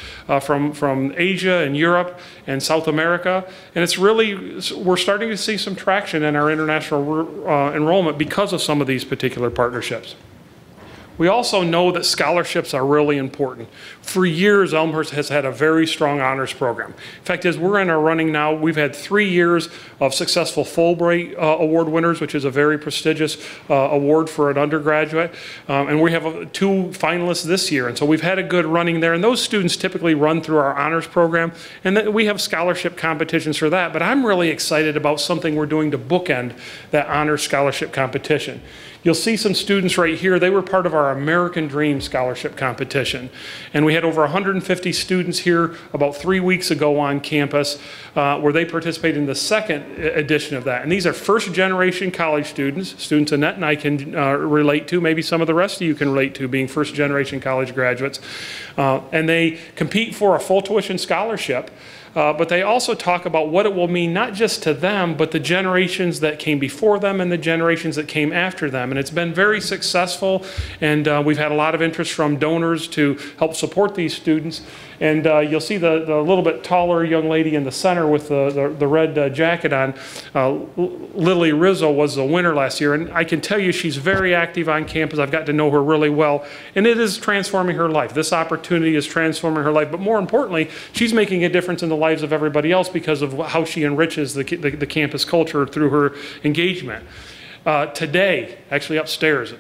from Asia and Europe and South America, and it's really, we're starting to see some traction in our international enrollment because of some of these particular partnerships. We also know that scholarships are really important. For years, Elmhurst has had a very strong honors program. In fact, as we're in our running now, we've had 3 years of successful Fulbright Award winners, which is a very prestigious award for an undergraduate. And we have 2 finalists this year. And so we've had a good running there. And those students typically run through our honors program. And then we have scholarship competitions for that. But I'm really excited about something we're doing to bookend that honors scholarship competition. You'll see some students right here. They were part of our American Dream Scholarship Competition. And we had over 150 students here about 3 weeks ago on campus where they participated in the second edition of that. And these are first-generation college students, students Annette and I can relate to, maybe some of the rest of you can relate to, being first-generation college graduates. And they compete for a full tuition scholarship. But they also talk about what it will mean not just to them, but the generations that came before them and the generations that came after them. And it's been very successful, and we've had a lot of interest from donors to help support these students. And you'll see the little bit taller young lady in the center with the red jacket on. Lily Rizzo was the winner last year, and I can tell you she's very active on campus. I've got to know her really well, and it is transforming her life. This opportunity is transforming her life, but more importantly, she's making a difference in the lives of everybody else because of how she enriches the campus culture through her engagement. Today, actually upstairs,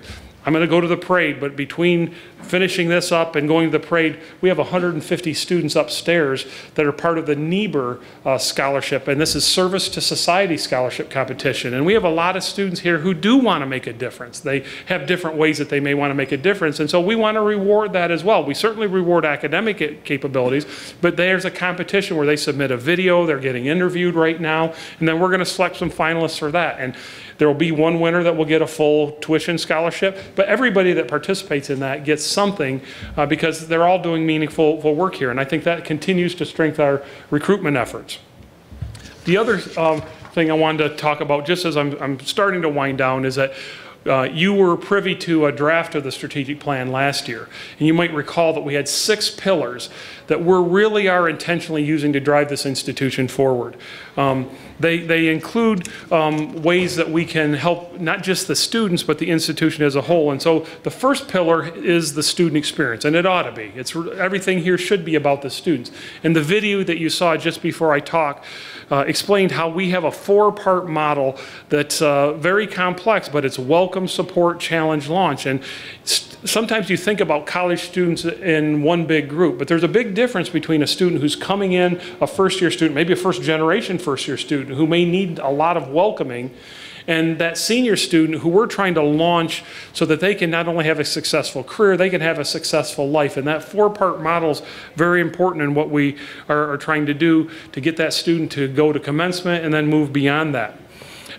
I'm going to go to the parade, but between finishing this up and going to the parade, we have 150 students upstairs that are part of the Niebuhr Scholarship, and this is Service to Society Scholarship Competition. And we have a lot of students here who do want to make a difference. They have different ways that they may want to make a difference, and so we want to reward that as well. We certainly reward academic capabilities, but there's a competition where they submit a video, they're getting interviewed right now, and then we're going to select some finalists for that. And there will be one winner that will get a full tuition scholarship, but everybody that participates in that gets something because they're all doing meaningful work here, and I think that continues to strengthen our recruitment efforts. The other thing I wanted to talk about, just as I'm starting to wind down, is that you were privy to a draft of the strategic plan last year, and you might recall that we had 6 pillars that we really are intentionally using to drive this institution forward. They include ways that we can help not just the students, but the institution as a whole. And so the first pillar is the student experience, and it ought to be. Everything here should be about the students. And the video that you saw just before I talked explained how we have a 4-part model that's very complex, but it's welcome, support, challenge, launch. And sometimes you think about college students in one big group, but there's a big difference between a student who's coming in, a first-year student, maybe a first-generation first-year student who may need a lot of welcoming, and that senior student who we're trying to launch so that they can not only have a successful career, they can have a successful life. And that 4-part model is very important in what we are trying to do to get that student to go to commencement and then move beyond that.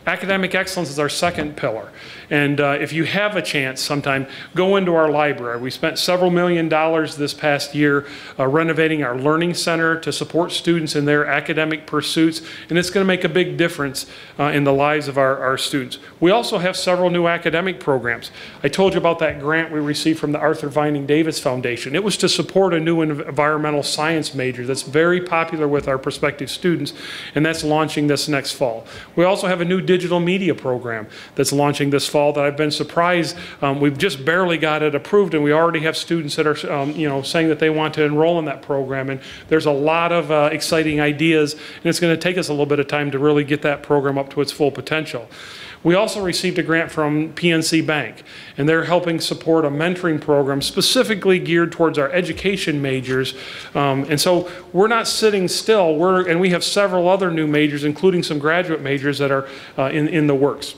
Academic excellence is our second pillar. And if you have a chance sometime, go into our library. We spent several $1 million this past year renovating our learning center to support students in their academic pursuits, and it's going to make a big difference in the lives of our students. We also have several new academic programs. I told you about that grant we received from the Arthur Vining Davis Foundation. It was to support a new environmental science major that's very popular with our prospective students, and that's launching this next fall. We also have a new digital media program that's launching this fall. fall that I've been surprised. We've just barely got it approved, and we already have students that are saying that they want to enroll in that program. And there's a lot of exciting ideas, and it's going to take us a little bit of time to really get that program up to its full potential. We also received a grant from PNC Bank, and they're helping support a mentoring program specifically geared towards our education majors. And so we're not sitting still, and we have several other new majors, including some graduate majors that are in the works.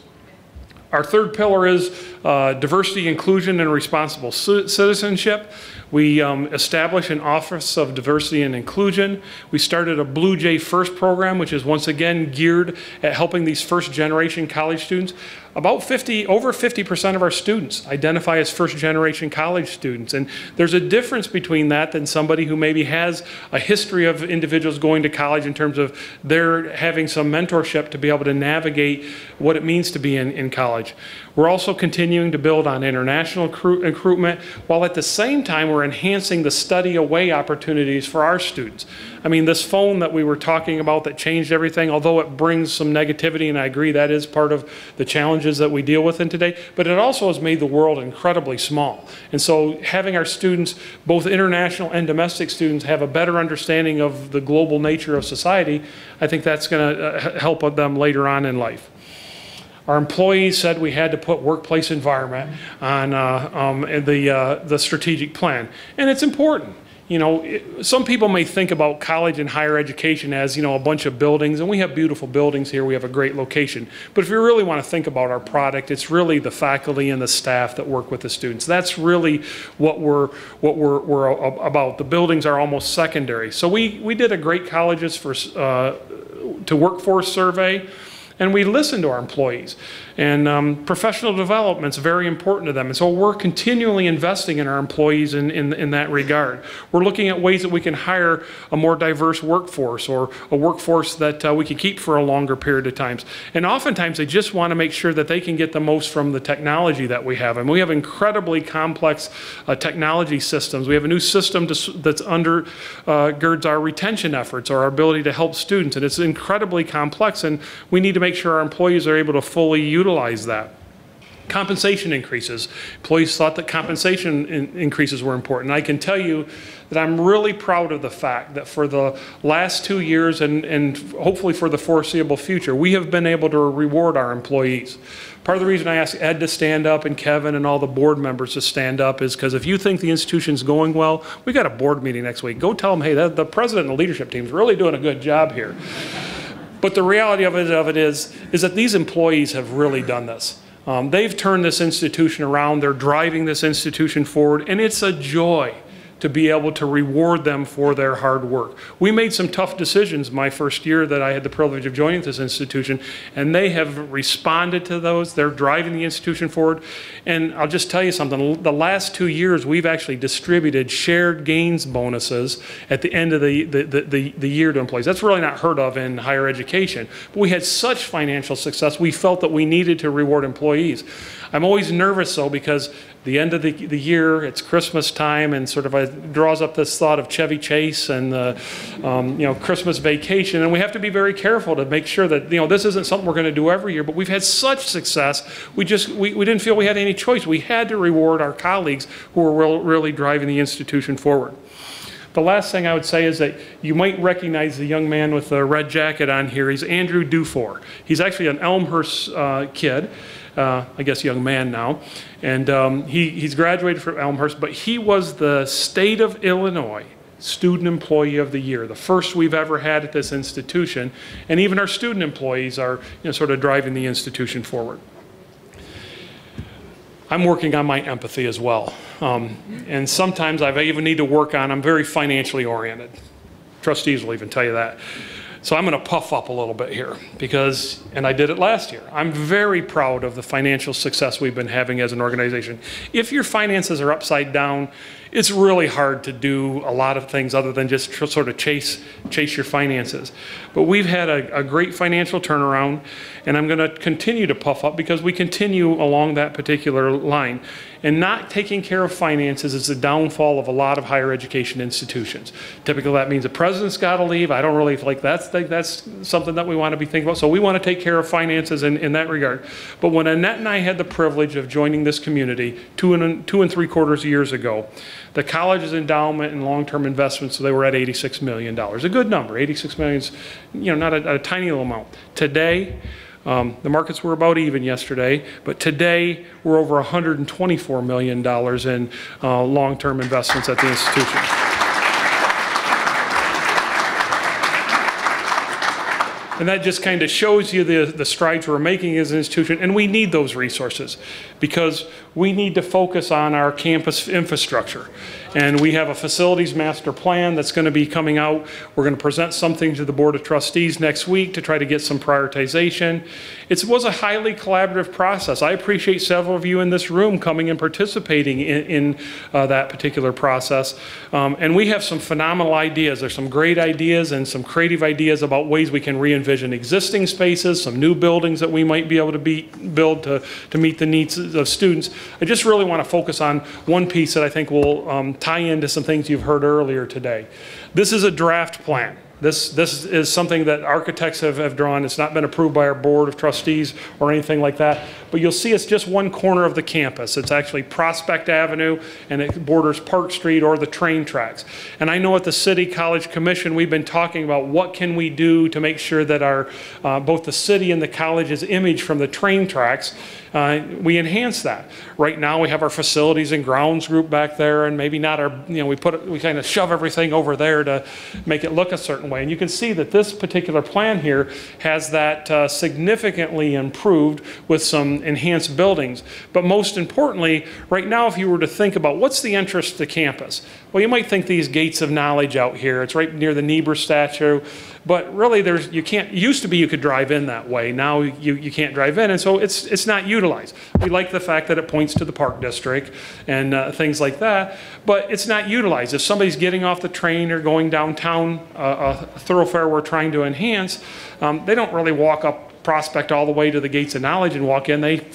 Our third pillar is diversity, inclusion, and responsible citizenship. We established an Office of Diversity and Inclusion. We started a Blue Jay First program, which is once again geared at helping these first-generation college students. Over 50% of our students identify as first-generation college students, and there's a difference between that than somebody who maybe has a history of individuals going to college in terms of their having some mentorship to be able to navigate what it means to be in college. We're also continuing to build on international recruitment, while at the same time we're enhancing the study away opportunities for our students. I mean, this phone that we were talking about that changed everything, although it brings some negativity, and I agree that is part of the challenges that we deal with in today, but it also has made the world incredibly small. And so having our students, both international and domestic students, have a better understanding of the global nature of society, I think that's going to help them later on in life. Our employees said we had to put workplace environment on the strategic plan, and it's important. You know, some people may think about college and higher education as, you know, a bunch of buildings, and we have beautiful buildings here, we have a great location. But if you really want to think about our product, it's really the faculty and the staff that work with the students. That's really what we're about. The buildings are almost secondary. So we did a great colleges to workforce survey, and we listened to our employees. And professional development is very important to them. And so we're continually investing in our employees in that regard. We're looking at ways that we can hire a more diverse workforce, or a workforce that we can keep for a longer period of time. And oftentimes they just want to make sure that they can get the most from the technology that we have. And we have incredibly complex technology systems. We have a new system that's undergirds our retention efforts, or our ability to help students. And it's incredibly complex, and we need to make sure our employees are able to fully utilize that. Compensation increases. Employees thought that compensation increases were important. I can tell you that I'm really proud of the fact that for the last 2 years, and hopefully for the foreseeable future, we have been able to reward our employees. Part of the reason I asked Ed to stand up and Kevin and all the board members to stand up is because if you think the institution's going well, we got a board meeting next week. Go tell them, hey, the president and the leadership team's really doing a good job here. But the reality of it is that these employees have really done this. They've turned this institution around. They're driving this institution forward, and it's a joy to be able to reward them for their hard work. We made some tough decisions my first year that I had the privilege of joining this institution, and they have responded to those. They're driving the institution forward. And I'll just tell you something, the last 2 years we've actually distributed shared gains bonuses at the end of the year to employees. That's really not heard of in higher education. But we had such financial success, we felt that we needed to reward employees. I'm always nervous though, because the end of the year, it's Christmas time, and sort of it draws up this thought of Chevy Chase and the Christmas vacation, and we have to be very careful to make sure that this isn't something we're going to do every year. But we've had such success, we didn't feel we had any choice. We had to reward our colleagues who were really driving the institution forward. The last thing I would say is that you might recognize the young man with the red jacket on here. He's Andrew Dufour. He's actually an Elmhurst kid. I guess young man now, and he's graduated from Elmhurst, but he was the State of Illinois Student Employee of the Year, the first we've ever had at this institution, and even our student employees are sort of driving the institution forward. I'm working on my empathy as well, and sometimes I even need to work on, I'm very financially oriented. Trustees will even tell you that. So I'm going to puff up a little bit here because, and I did it last year, I'm very proud of the financial success we've been having as an organization. If your finances are upside down, it's really hard to do a lot of things other than just sort of chase your finances. But we've had a great financial turnaround, and I'm going to continue to puff up because we continue along that particular line. And not taking care of finances is the downfall of a lot of higher education institutions. Typically that means the president's got to leave. I don't really like that's something that we want to be thinking about. So we want to take care of finances in that regard. But when Annette and I had the privilege of joining this community 2.75 years ago, the college's endowment and long-term investments, so they were at $86 million. A good number. 86 million is, not a tiny little amount. Today, the markets were about even yesterday, but today we're over $124 million in long-term investments at the institution. And that just kind of shows you the strides we're making as an institution, and we need those resources because we need to focus on our campus infrastructure. And we have a facilities master plan that's going to be coming out. We're going to present something to the Board of Trustees next week to try to get some prioritization. It was a highly collaborative process. I appreciate several of you in this room coming and participating in that particular process. And we have some phenomenal ideas. There's some great ideas and some creative ideas about ways we can re-envision existing spaces, some new buildings that we might be able to build to meet the needs of students. I just really want to focus on one piece that I think will tie into some things you've heard earlier today. This is a draft plan. This is something that architects have drawn. It's not been approved by our Board of Trustees or anything like that. But you'll see it's just one corner of the campus. It's actually Prospect Avenue, and it borders Park Street or the train tracks. And I know at the City College Commission, we've been talking about what can we do to make sure that our both the city and the college's image from the train tracks, we enhance that. Right now we have our facilities and grounds group back there, and maybe not our, we kind of shove everything over there to make it look a certain way. And you can see that this particular plan here has that significantly improved with some enhanced buildings. But most importantly, right now if you were to think about what's the interest of the campus, well, you might think these gates of knowledge out here. It's right near the Niebuhr statue. But really, used to be you could drive in that way. Now you can't drive in, and so it's not utilized. We like the fact that it points to the Park District and things like that, but it's not utilized. If somebody's getting off the train or going downtown, a thoroughfare we're trying to enhance, they don't really walk up Prospect all the way to the gates of knowledge and walk in. They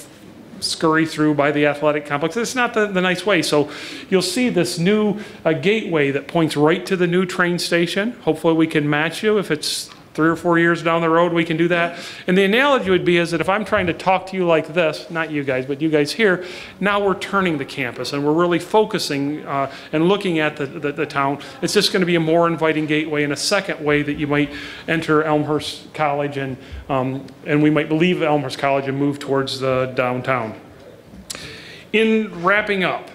scurry through by the athletic complex. It's not the nice way. So you'll see this new gateway that points right to the new train station. Hopefully we can match you. If it's 3 or 4 years down the road, we can do that. And the analogy would be is that if I'm trying to talk to you like this, not you guys, but you guys here, now we're turning the campus and we're really focusing and looking at the town. It's just going to be a more inviting gateway and a second way that you might enter Elmhurst College and we might leave Elmhurst College and move towards the downtown. In wrapping up,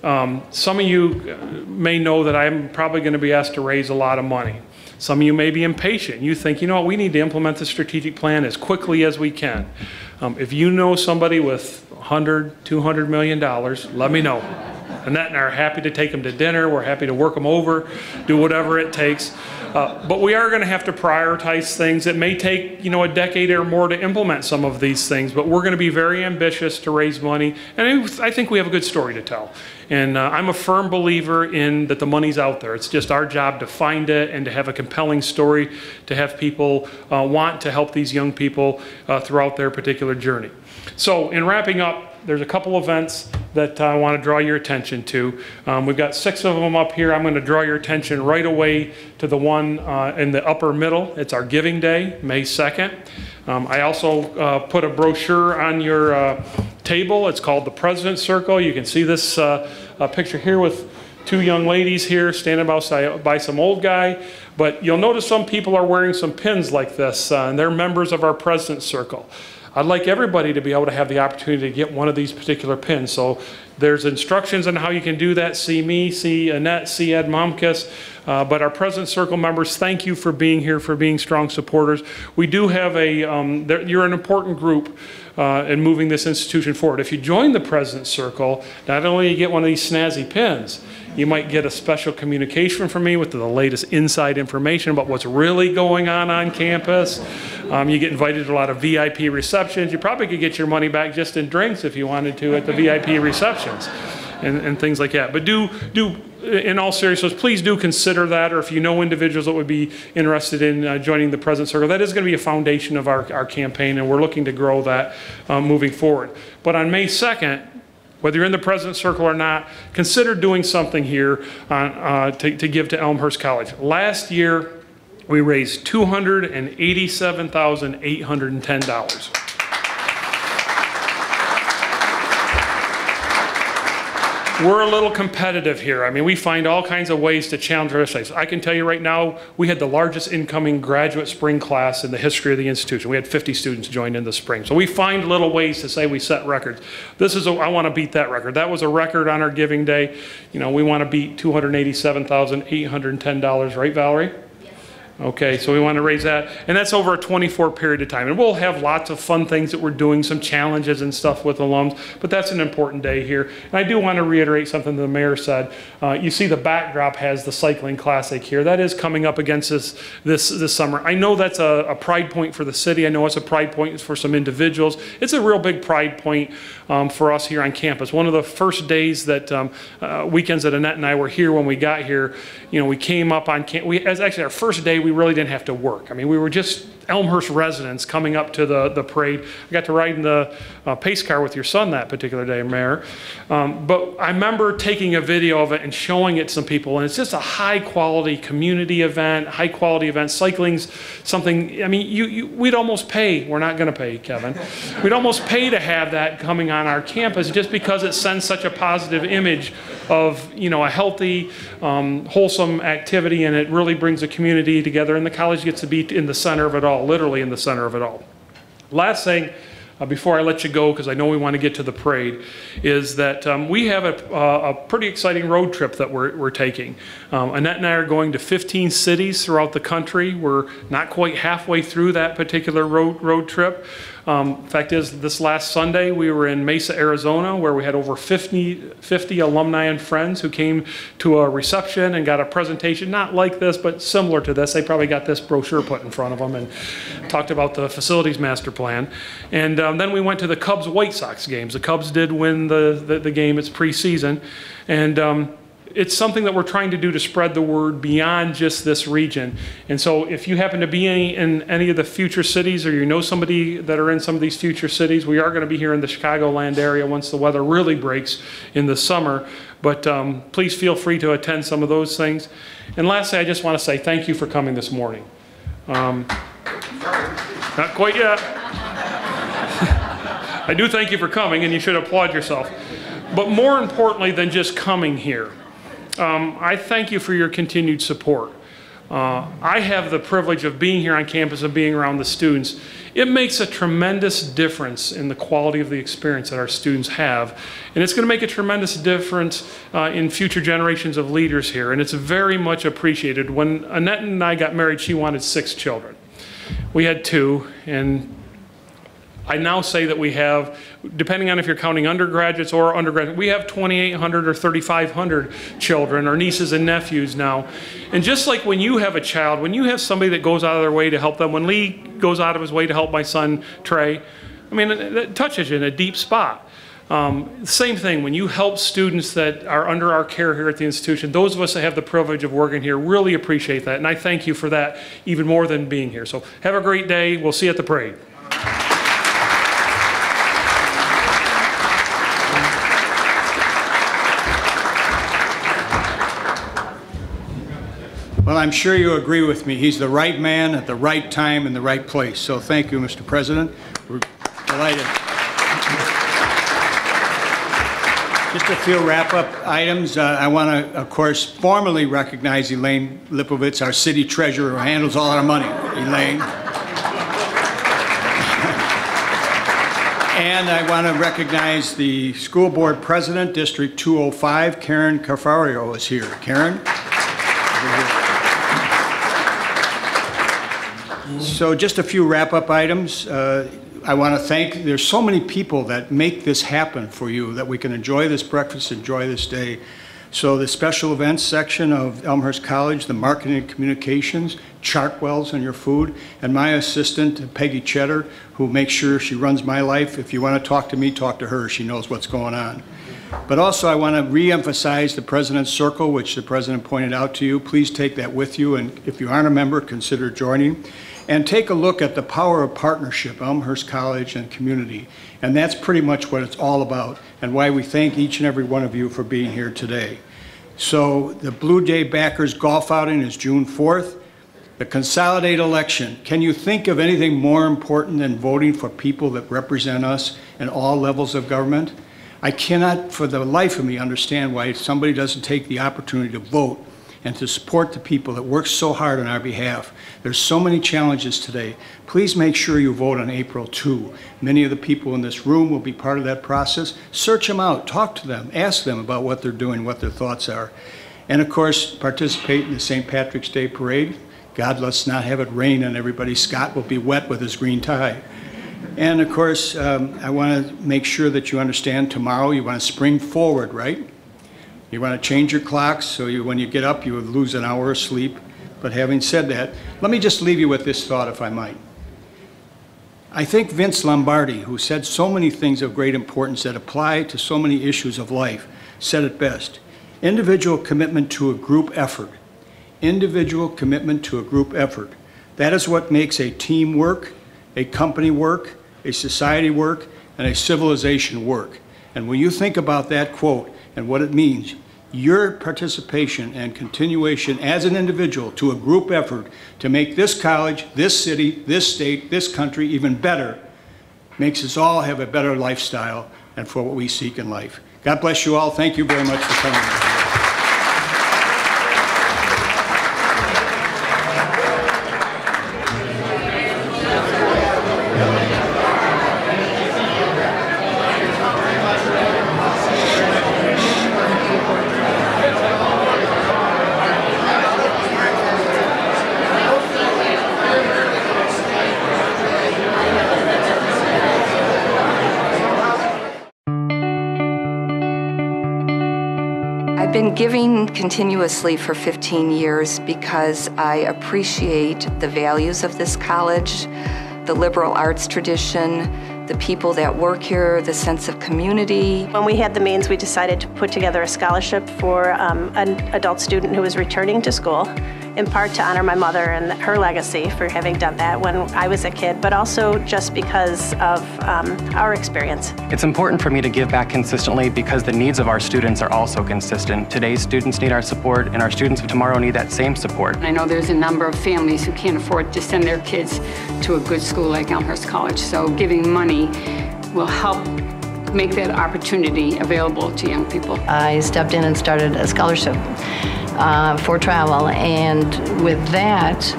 some of you may know that I'm probably going to be asked to raise a lot of money. Some of you may be impatient. You think, we need to implement the strategic plan as quickly as we can. If you know somebody with $100, $200 million, let me know. Annette and I are happy to take them to dinner. We're happy to work them over, do whatever it takes. But we are going to have to prioritize things. It may take, a decade or more to implement some of these things, but we're going to be very ambitious to raise money. And I think we have a good story to tell. And I'm a firm believer in that the money's out there. It's just our job to find it and to have a compelling story, to have people want to help these young people throughout their particular journey. So in wrapping up, there's a couple events that I want to draw your attention to. We've got 6 of them up here. I'm going to draw your attention right away to the one in the upper middle. It's our Giving Day, May 2nd. I also put a brochure on your table. It's called the President's Circle. You can see this picture here with 2 young ladies here standing by some old guy. But you'll notice some people are wearing some pins like this, and they're members of our President's Circle. I'd like everybody to be able to have the opportunity to get one of these particular pins. So there's instructions on how you can do that. See me, see Annette, see Ed Momkus. But our President's Circle members, thank you for being here, for being strong supporters. We do have you're an important group in moving this institution forward. If you join the President's Circle, not only do you get one of these snazzy pins, you might get a special communication from me with the latest inside information about what's really going on campus. You get invited to a lot of VIP receptions. You probably could get your money back just in drinks if you wanted to at the VIP receptions and things like that. But in all seriousness, please do consider that, or if you know individuals that would be interested in joining the President's Circle, that is going to be a foundation of our campaign, and we're looking to grow that moving forward. But on May 2nd, Whether you're in the President's Circle or not, consider doing something here to give to Elmhurst College. Last year, we raised $287,810. We're a little competitive here. I mean, we find all kinds of ways to challenge ourselves. I can tell you right now, we had the largest incoming graduate spring class in the history of the institution. We had 50 students join in the spring. So we find little ways to say we set records. I want to beat that record. That was a record on our giving day. You know, we want to beat $287,810, right, Valerie? Okay, so we want to raise that, and that's over a 24 period of time. And we'll have lots of fun things that we're doing, some challenges and stuff with alums, but that's an important day here. And I do want to reiterate something the mayor said. You see the backdrop has the cycling classic here. That is coming up against this summer. I know that's a pride point for the city. I know it's a pride point for some individuals. It's a real big pride point for us here on campus. One of the first days that, weekends that Annette and I were here when we got here, you know, we came up on campus. As actually our first day, we really didn't have to work. I mean, we were just Elmhurst residents coming up to the parade. I got to ride in the pace car with your son that particular day, Mayor. But I remember taking a video of it and showing it to some people, and it's just a high-quality community event, high-quality event. Cycling's something, I mean, we'd almost pay, we're not going to pay, Kevin, we'd almost pay to have that coming on our campus just because it sends such a positive image of, you know, a healthy, wholesome activity, and it really brings the community together, and the college gets to be in the center of it all. Literally in the center of it all. Last thing, before I let you go, because I know we want to get to the parade, is that we have a pretty exciting road trip that we're taking. Annette and I are going to 15 cities throughout the country. We're not quite halfway through that particular road trip. Fact is, this last Sunday we were in Mesa, Arizona, where we had over 50 alumni and friends who came to a reception and got a presentation, not like this, but similar to this. They probably got this brochure put in front of them and talked about the facilities master plan. And then we went to the Cubs-White Sox games. The Cubs did win the game. It's preseason. And it's something that we're trying to do to spread the word beyond just this region. And so if you happen to be in any of the future cities, or you know somebody that are in some of these future cities, we are going to be here in the Chicagoland area once the weather really breaks in the summer. But please feel free to attend some of those things. And lastly, I just want to say thank you for coming this morning. Not quite yet. I do thank you for coming, and you should applaud yourself. But more importantly than just coming here, I thank you for your continued support. I have the privilege of being here on campus and being around the students. It makes a tremendous difference in the quality of the experience that our students have. And it's going to make a tremendous difference in future generations of leaders here. And it's very much appreciated. When Annette and I got married, she wanted 6 children. We had 2, and I now say that we have, depending on if you're counting undergraduates or undergraduates, we have 2,800 or 3,500 children, or nieces and nephews now. And just like when you have a child, when you have somebody that goes out of their way to help them, when Lee goes out of his way to help my son Trey, I mean, it touches you in a deep spot. Same thing, when you help students that are under our care here at the institution, those of us that have the privilege of working here really appreciate that. And I thank you for that even more than being here. So have a great day. We'll see you at the parade. Well, I'm sure you agree with me. He's the right man at the right time in the right place. So thank you, Mr. President. We're delighted. Just a few wrap-up items. I want to, of course, formally recognize Elaine Lipovitz, our city treasurer, who handles all our money. Elaine. And I want to recognize the school board president, District 205, Karen Carfario is here. Karen? So just a few wrap-up items. I want to thank, there's so many people that make this happen for you, that we can enjoy this breakfast, enjoy this day. So the special events section of Elmhurst College, the marketing and communications, Chartwell's and your food, and my assistant, Peggy Cheddar, who makes sure she runs my life. If you want to talk to me, talk to her. She knows what's going on. But also I want to re-emphasize the President's Circle, which the President pointed out to you. Please take that with you, and if you aren't a member, consider joining. And take a look at the power of partnership, Elmhurst College and community. And that's pretty much what it's all about, and why we thank each and every one of you for being here today. So the Blue Jay Backers Golf Outing is June 4th. The consolidated election. Can you think of anything more important than voting for people that represent us in all levels of government? I cannot for the life of me understand why somebody doesn't take the opportunity to vote and to support the people that work so hard on our behalf. There's so many challenges today. Please make sure you vote on April 2. Many of the people in this room will be part of that process. Search them out, talk to them, ask them about what they're doing, what their thoughts are. And of course, participate in the St. Patrick's Day Parade. God, let's not have it rain on everybody. Scott will be wet with his green tie. And of course, I want to make sure that you understand tomorrow you want to spring forward, right? You want to change your clocks so when you get up, you would lose an hour of sleep. But having said that, let me just leave you with this thought, if I might. I think Vince Lombardi, who said so many things of great importance that apply to so many issues of life, said it best. Individual commitment to a group effort. Individual commitment to a group effort. That is what makes a team work, a company work, a society work, and a civilization work. And when you think about that quote and what it means, your participation and continuation as an individual to a group effort to make this college, this city, this state, this country even better makes us all have a better lifestyle and for what we seek in life. God bless you all. Thank you very much for coming. I've been giving continuously for 15 years because I appreciate the values of this college, the liberal arts tradition, the people that work here, the sense of community. When we had the means, we decided to put together a scholarship for an adult student who was returning to school, in part to honor my mother and her legacy for having done that when I was a kid, but also just because of our experience. It's important for me to give back consistently because the needs of our students are also consistent. Today's students need our support, and our students of tomorrow need that same support. I know there's a number of families who can't afford to send their kids to a good school like Elmhurst College, so giving money will help make that opportunity available to young people. I stepped in and started a scholarship for travel, and with that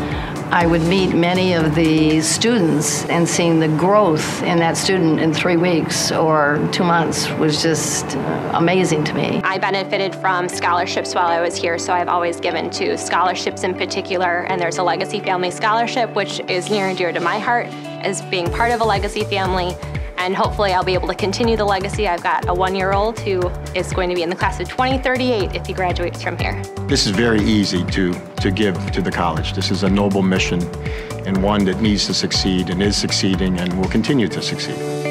I would meet many of the students, and seeing the growth in that student in 3 weeks or 2 months was just amazing to me. I benefited from scholarships while I was here, so I've always given to scholarships in particular, and there's a Legacy Family Scholarship, which is near and dear to my heart as being part of a Legacy family. And hopefully I'll be able to continue the legacy. I've got a 1-year-old who is going to be in the class of 2038 if he graduates from here. This is very easy to give to the college. This is a noble mission and one that needs to succeed and is succeeding and will continue to succeed.